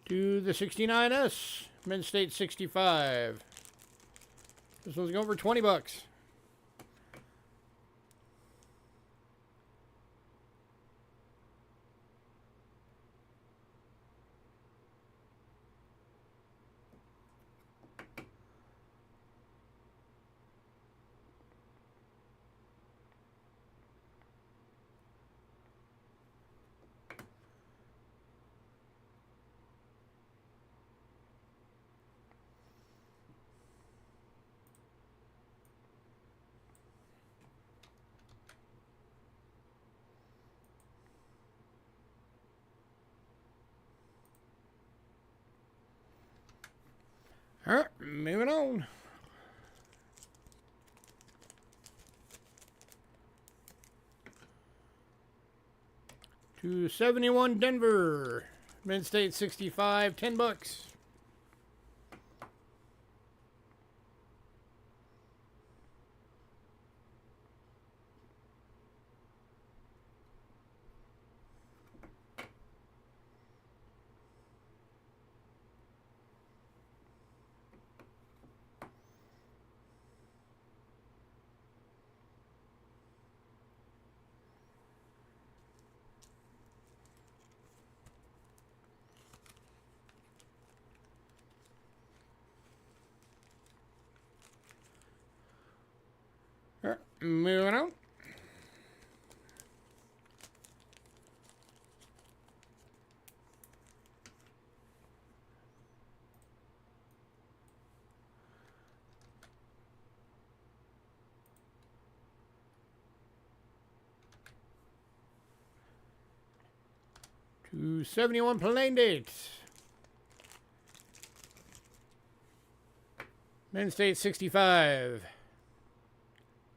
To the 69S, Mint State 65. This one's going for $20. All right, moving on. To 71 Denver, Mint State 65, $10. All right, moving on. To 71 Plain Date. Mint State 65.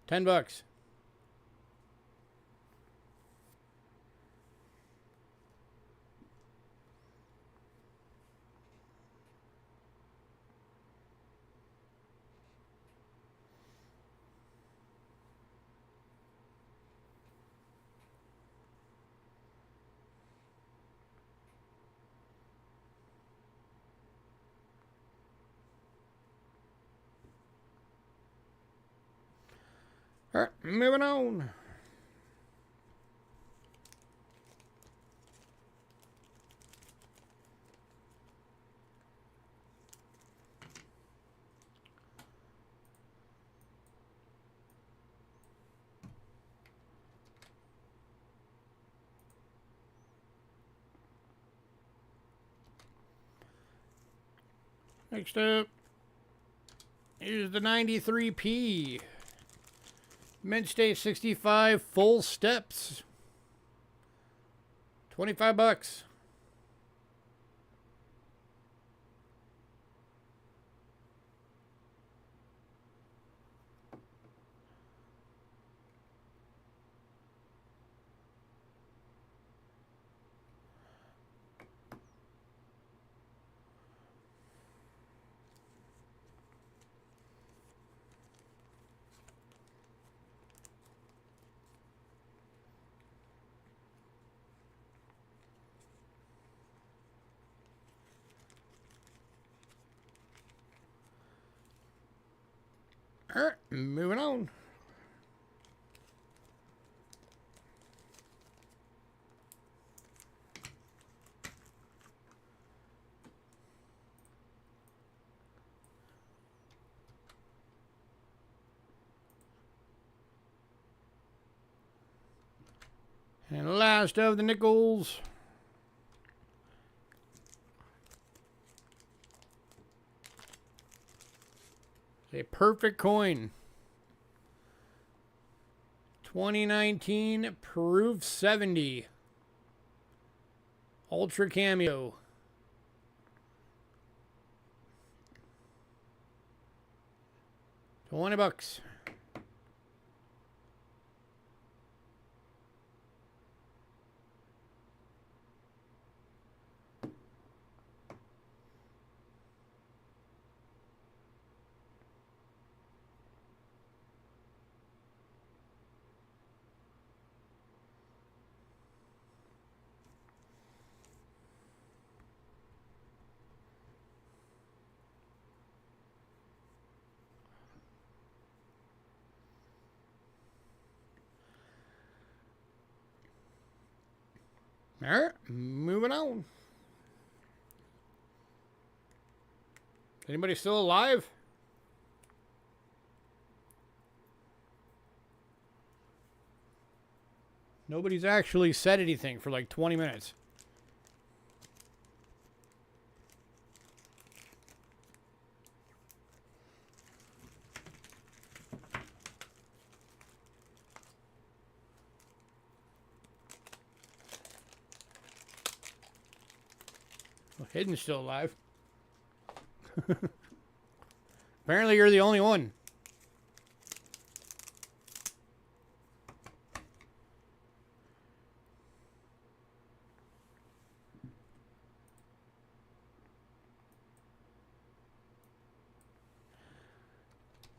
$10. All right, moving on. Next up is the 93p. Mint State 65 full steps. 25 bucks. All right, moving on. And last of the nickels. A perfect coin. 2019 Proof 70. Ultra Cameo. $20. All right, moving on. Anybody still alive? Nobody's actually said anything for like 20 minutes. Well, Hidden's still alive. Apparently you're the only one.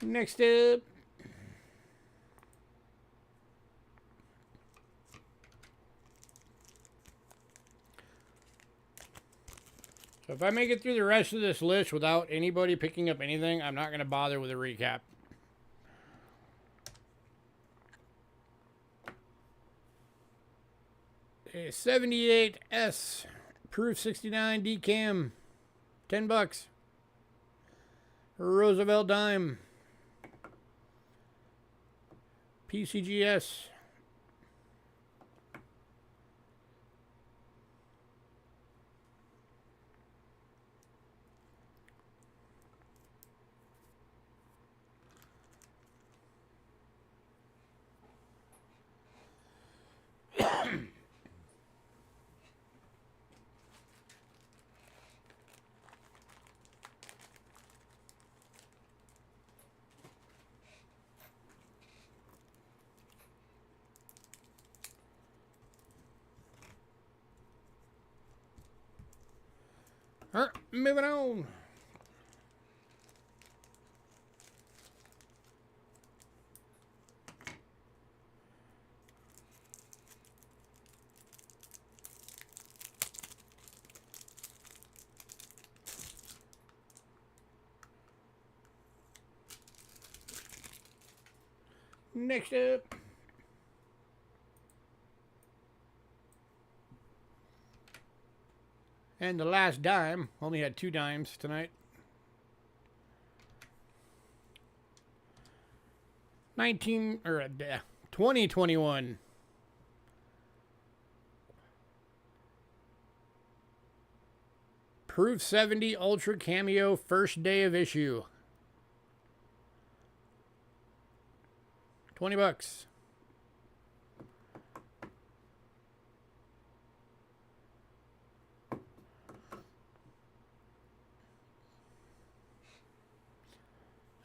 Next up. So if I make it through the rest of this list without anybody picking up anything, I'm not going to bother with a recap. A 78S Proof 69 Decam. $10. Roosevelt Dime. PCGS. All right, moving on. Next up. And the last dime. Only had 2 dimes tonight. 2021. Proof 70 Ultra Cameo first day of issue. $20.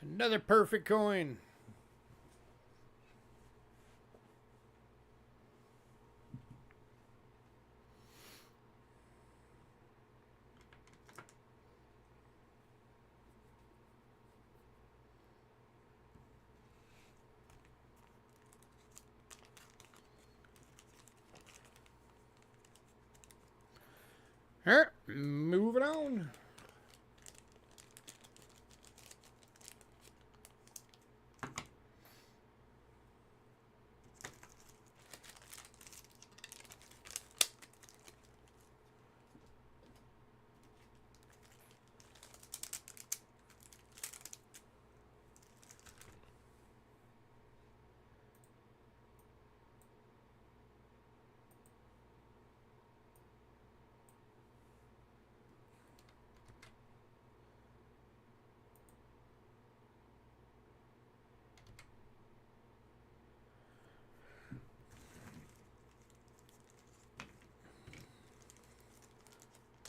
Another perfect coin. All right, moving on.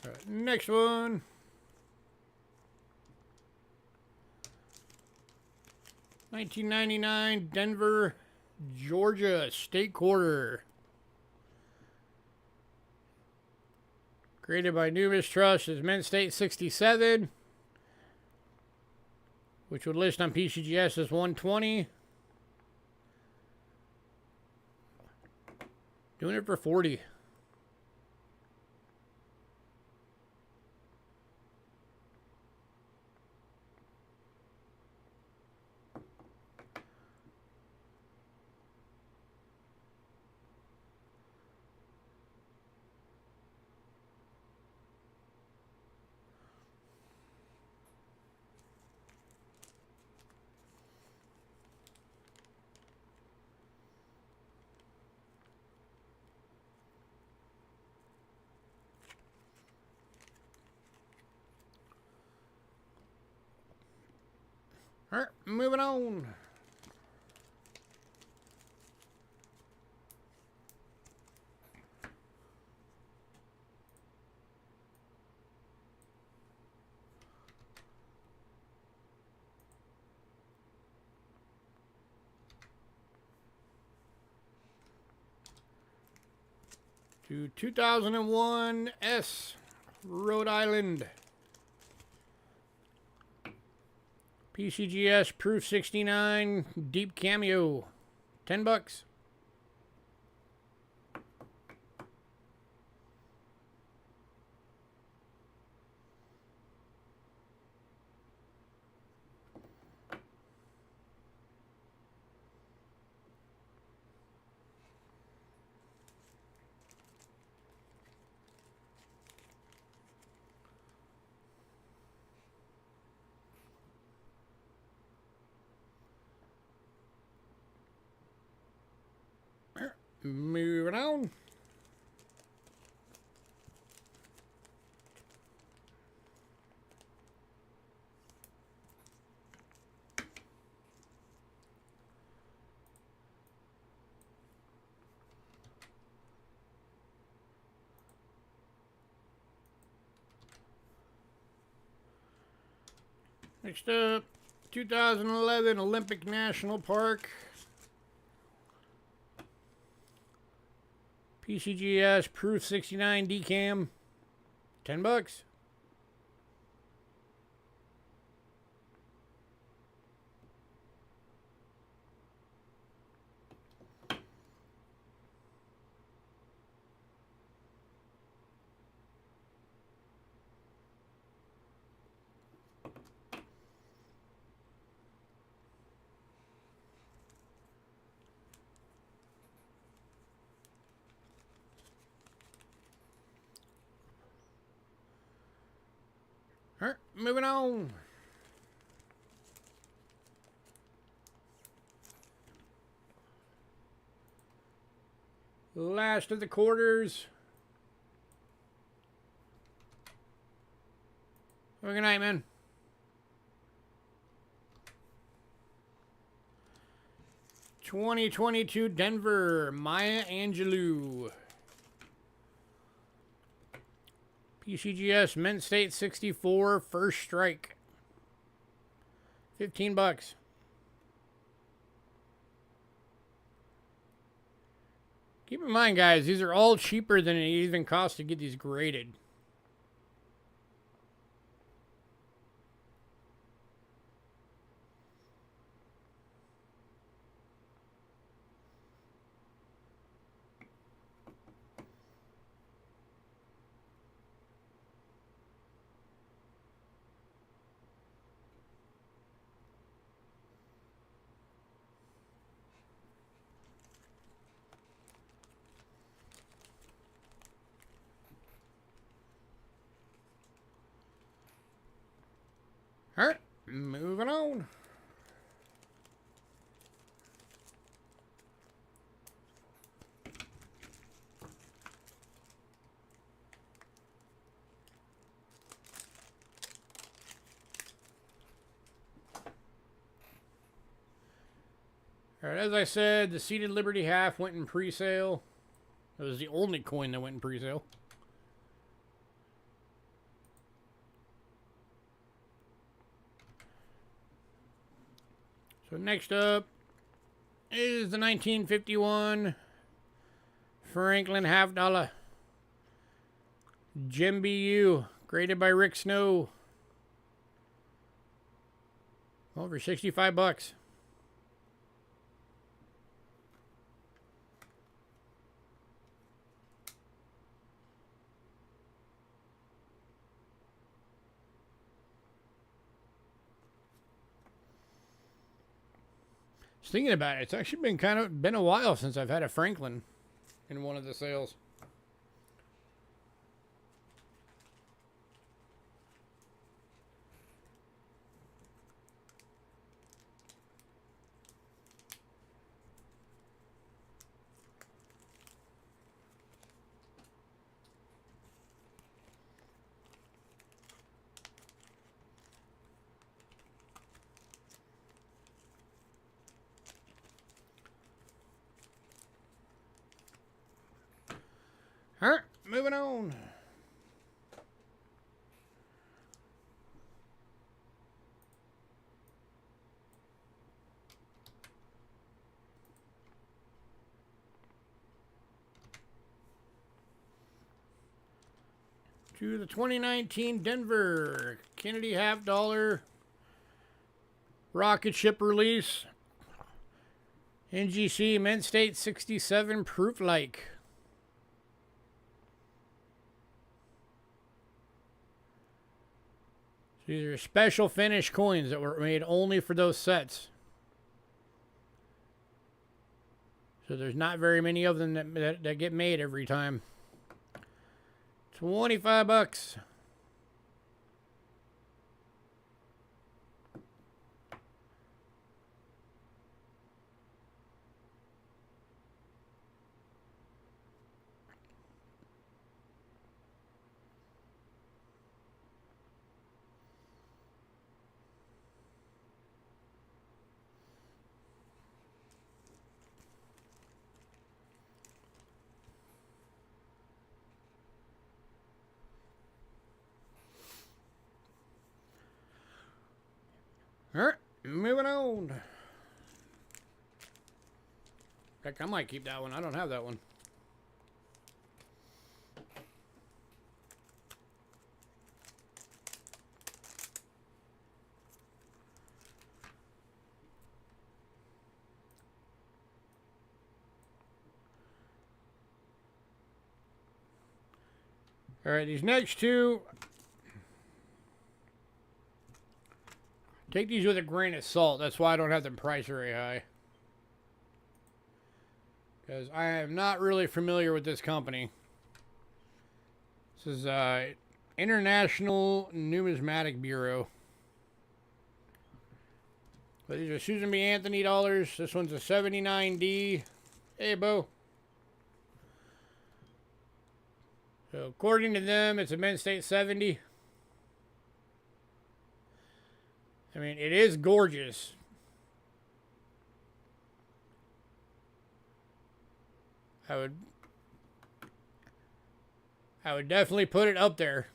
All right, next one. $19.99 Denver, Georgia State Quarter. Created by New Mistrust as Mint State 67, which would list on PCGS as 120. Doing it for 40. All right, moving on. To 2001 S, Rhode Island. PCGS Proof 69 Deep Cameo. $10. Moving on. Next up, 2011 Olympic National Park. PCGS Proof 69 Decam. $10. All right, moving on. Last of the quarters. Have a good night, man. (2022) Denver, Maya Angelou. PCGS, Mint State 64, first strike. $15. Keep in mind, guys, these are all cheaper than it even costs to get these graded. All right, moving on. All right, as I said, the Seated Liberty half went in pre-sale. It was the only coin that went in pre-sale. So next up is the 1951 Franklin half dollar. Jim BU, graded by Rick Snow. Over $65. Thinking about it, it's actually been a while since I've had a Franklin in one of the sales. All right, moving on. To the 2019 Denver Kennedy half dollar rocket ship release. NGC Mint State 67 proof like. These are special finish coins that were made only for those sets. So there's not very many of them that get made every time. $25. All right, moving on. Heck, I might keep that one. I don't have that one. All right, these next two, take these with a grain of salt. That's why I don't have them priced very high. Because I am not really familiar with this company. This is International Numismatic Bureau. But these are Susan B. Anthony dollars. This one's a 79D. Hey, Bo. So according to them, it's a Mint State 70. I mean, it is gorgeous. I would definitely put it up there.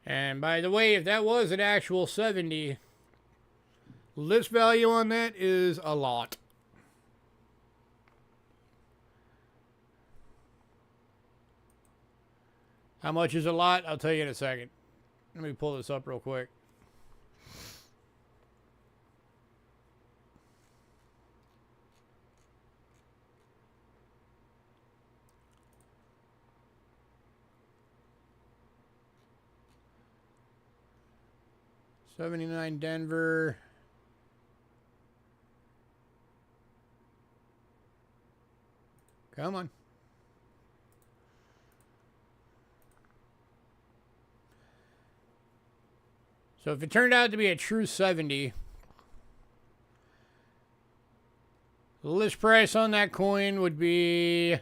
And by the way, if that was an actual 70, list value on that is a lot. How much is a lot? I'll tell you in a second. Let me pull this up real quick. $79 Denver. Come on. So if it turned out to be a true 70, the list price on that coin would be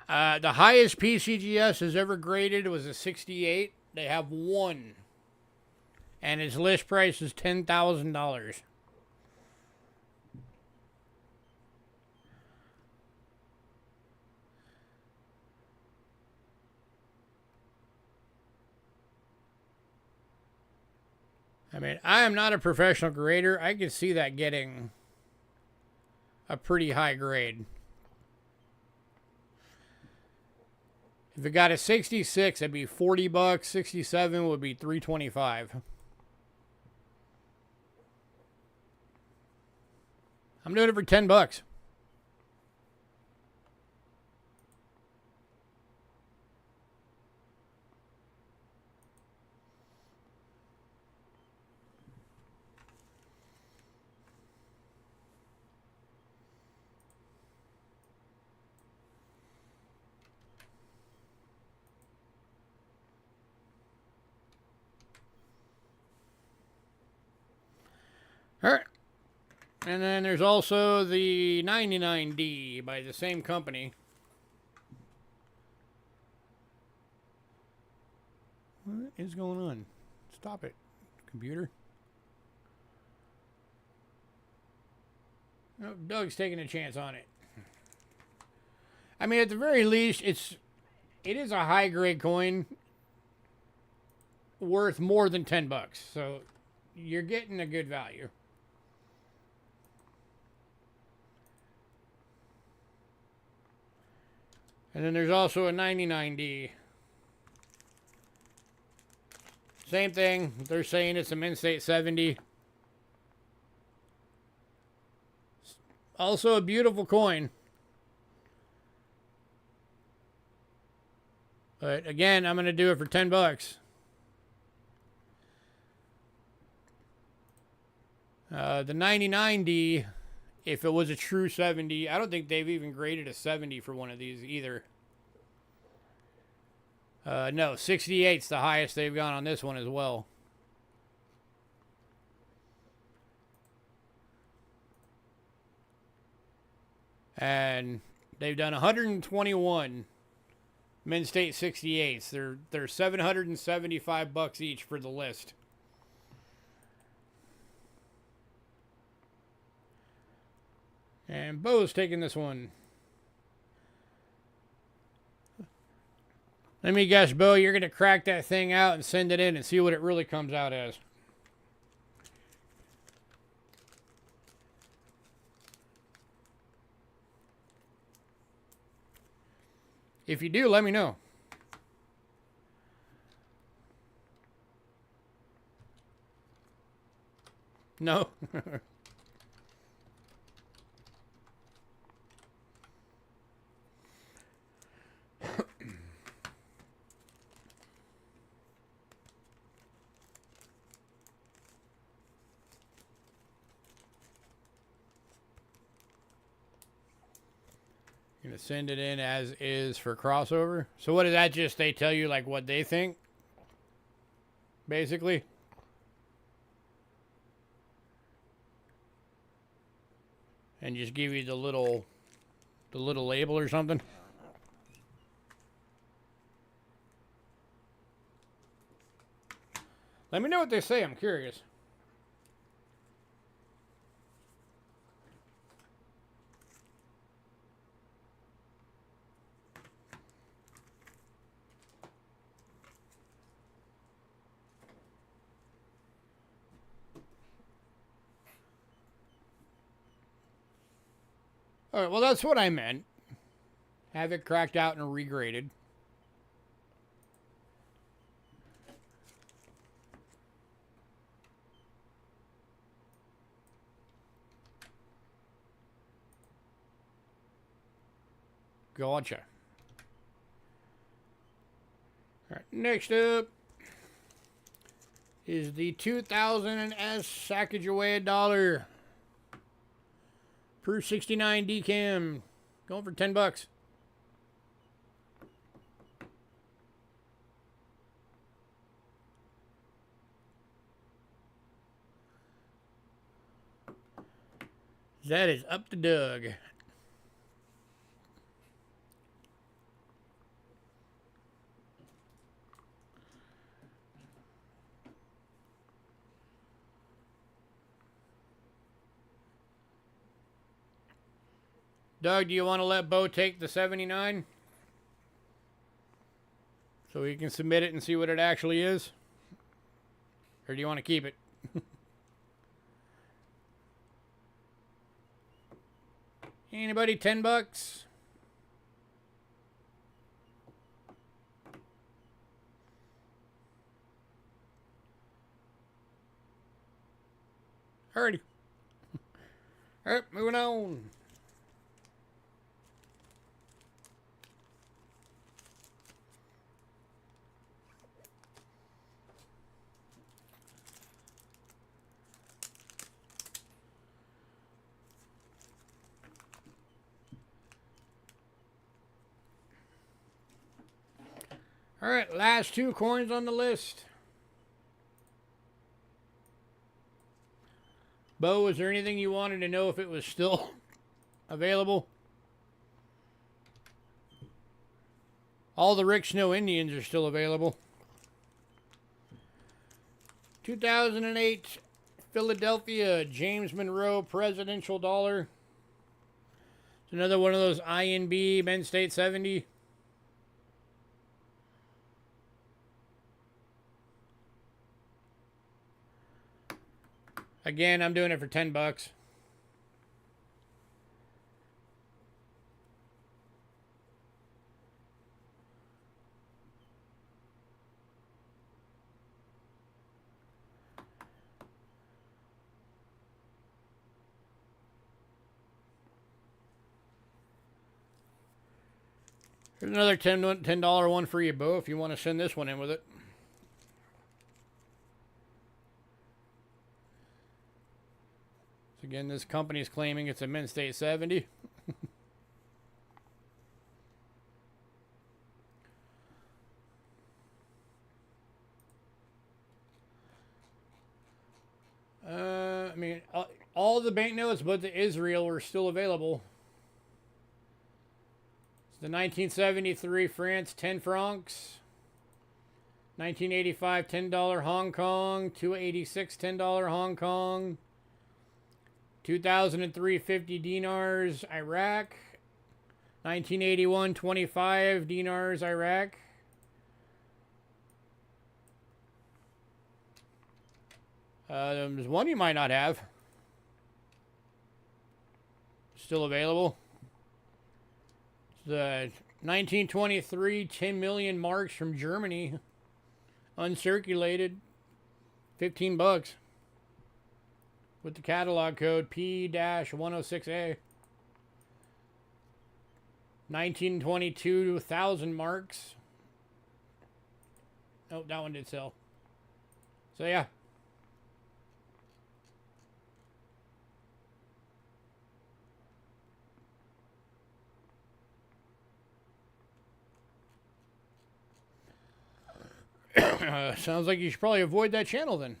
the highest PCGS has ever graded was a 68. They have one, and its list price is $10,000. I mean, I am not a professional grader. I could see that getting a pretty high grade. If it got a 66, that'd be $40. 67 would be $325. I'm doing it for $10. All right. And then there's also the 99D by the same company. What is going on? Stop it, computer. Oh, Doug's taking a chance on it. I mean, at the very least, it is a high grade coin worth more than $10. So you're getting a good value. And then there's also a 99D. Same thing. They're saying it's a Mint State 70. Also a beautiful coin. But again, I'm going to do it for $10. The 99D, if it was a true 70, I don't think they've even graded a 70 for one of these either. No, 68's the highest they've gone on this one as well. And they've done 121 Mint State 68s. They're $775 each for the list. And Bo's taking this one. Let me guess, Bo, you're going to crack that thing out and send it in and see what it really comes out as. If you do, let me know. No. Gonna send it in as is for crossover. So what is that? Just they tell you like what they think, basically. And just give you the little label or something. Let me know what they say. I'm curious. All right, well, that's what I meant. Have it cracked out and regraded. Gotcha. All right, next up is the 2000 S Sacagawea dollar. Per 69 decam. Going for $10. That is up to Doug. Doug, do you want to let Bo take the 79? So he can submit it and see what it actually is? Or do you want to keep it? Anybody, $10? Alrighty. Alright, moving on. All right, last two coins on the list. Bo, is there anything you wanted to know if it was still available? All the Rick Snow Indians are still available. 2008 Philadelphia James Monroe Presidential Dollar. It's another one of those INB Men's State 70. Again, I'm doing it for $10. Here's another $10 one for you, Bo, if you want to send this one in with it. Again, this company is claiming it's a Men's State 70. I mean, all the banknotes but the Israel are still available. It's the 1973 France 10 francs. 1985 $10 Hong Kong. 286 $10 Hong Kong. 2003 50 dinars Iraq. 1981 25 dinars Iraq. There's one you might not have. Still available. It's the 1923 10 million marks from Germany. Uncirculated. $15. With the catalog code P-106A. 1922 1,000 marks. Oh, that one did sell. So, yeah. Sounds like you should probably avoid that channel then.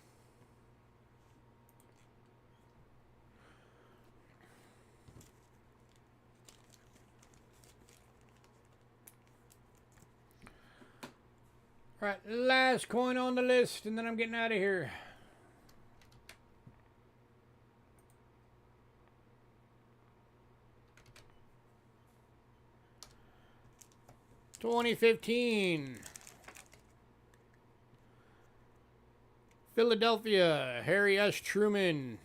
All right, last coin on the list, and then I'm getting out of here. $2015. Philadelphia, Harry S. Truman.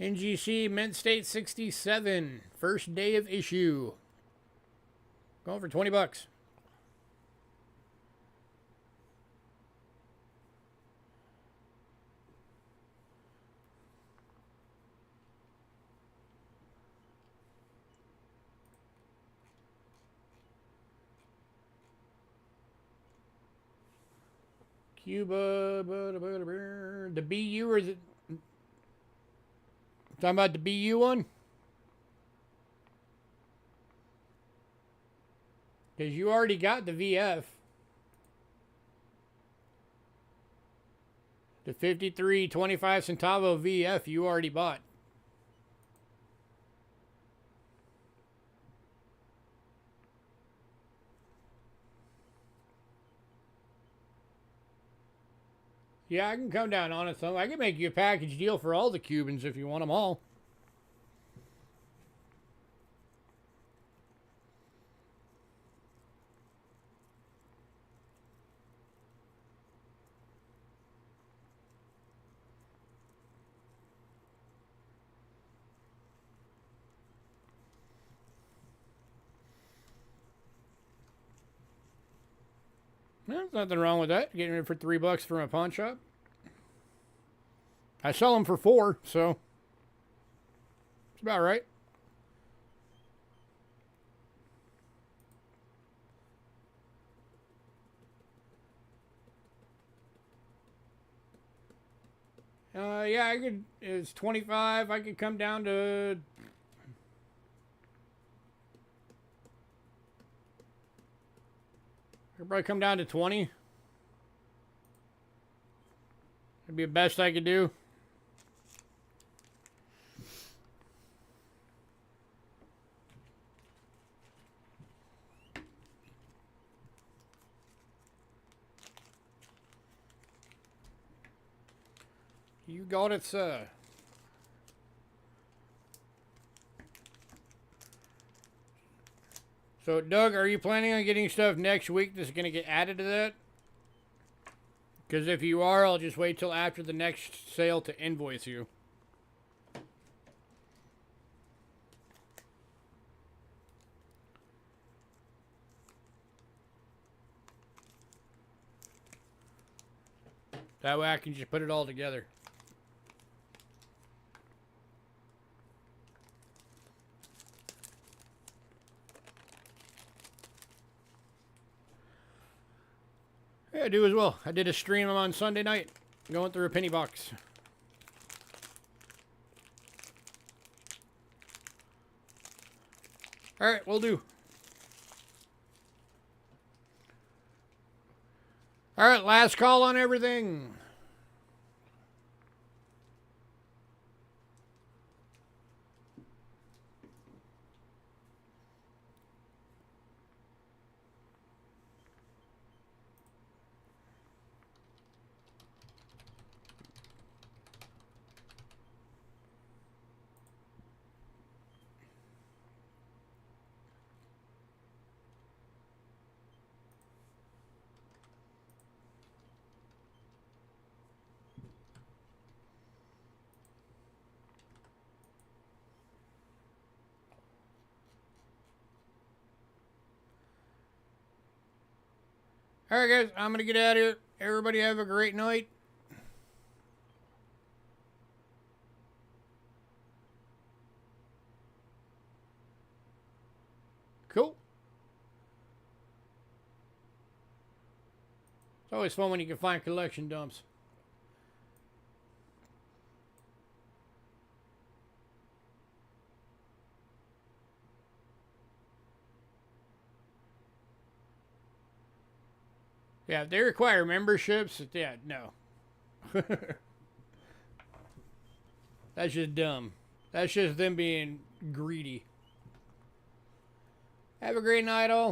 NGC Mint State 67. First day of issue. Going for 20 bucks. Cuba, the BU, or is it talking about the BU one? Because you already got the VF. The 53.25 centavo VF you already bought. Yeah, I can come down on it some. I can make you a package deal for all the Cubans if you want them all. There's nothing wrong with that. Getting it for $3 from a pawn shop. I sell them for $4, so it's about right. Yeah, I could. It's 25. I could come down to. I'd probably come down to 20. That'd be the best I could do. You got it, sir. So, Doug, are you planning on getting stuff next week that's going to get added to that? Because if you are, I'll just wait till after the next sale to invoice you. That way I can just put it all together. Yeah, I do as well. I did a stream on Sunday night, going through a penny box. All right, we'll do. All right, last call on everything. All right, guys, I'm going to get out of here. Everybody have a great night. Cool. It's always fun when you can find collection dumps. Yeah, if they require memberships, yeah, no. That's just dumb. That's just them being greedy. Have a great night, all.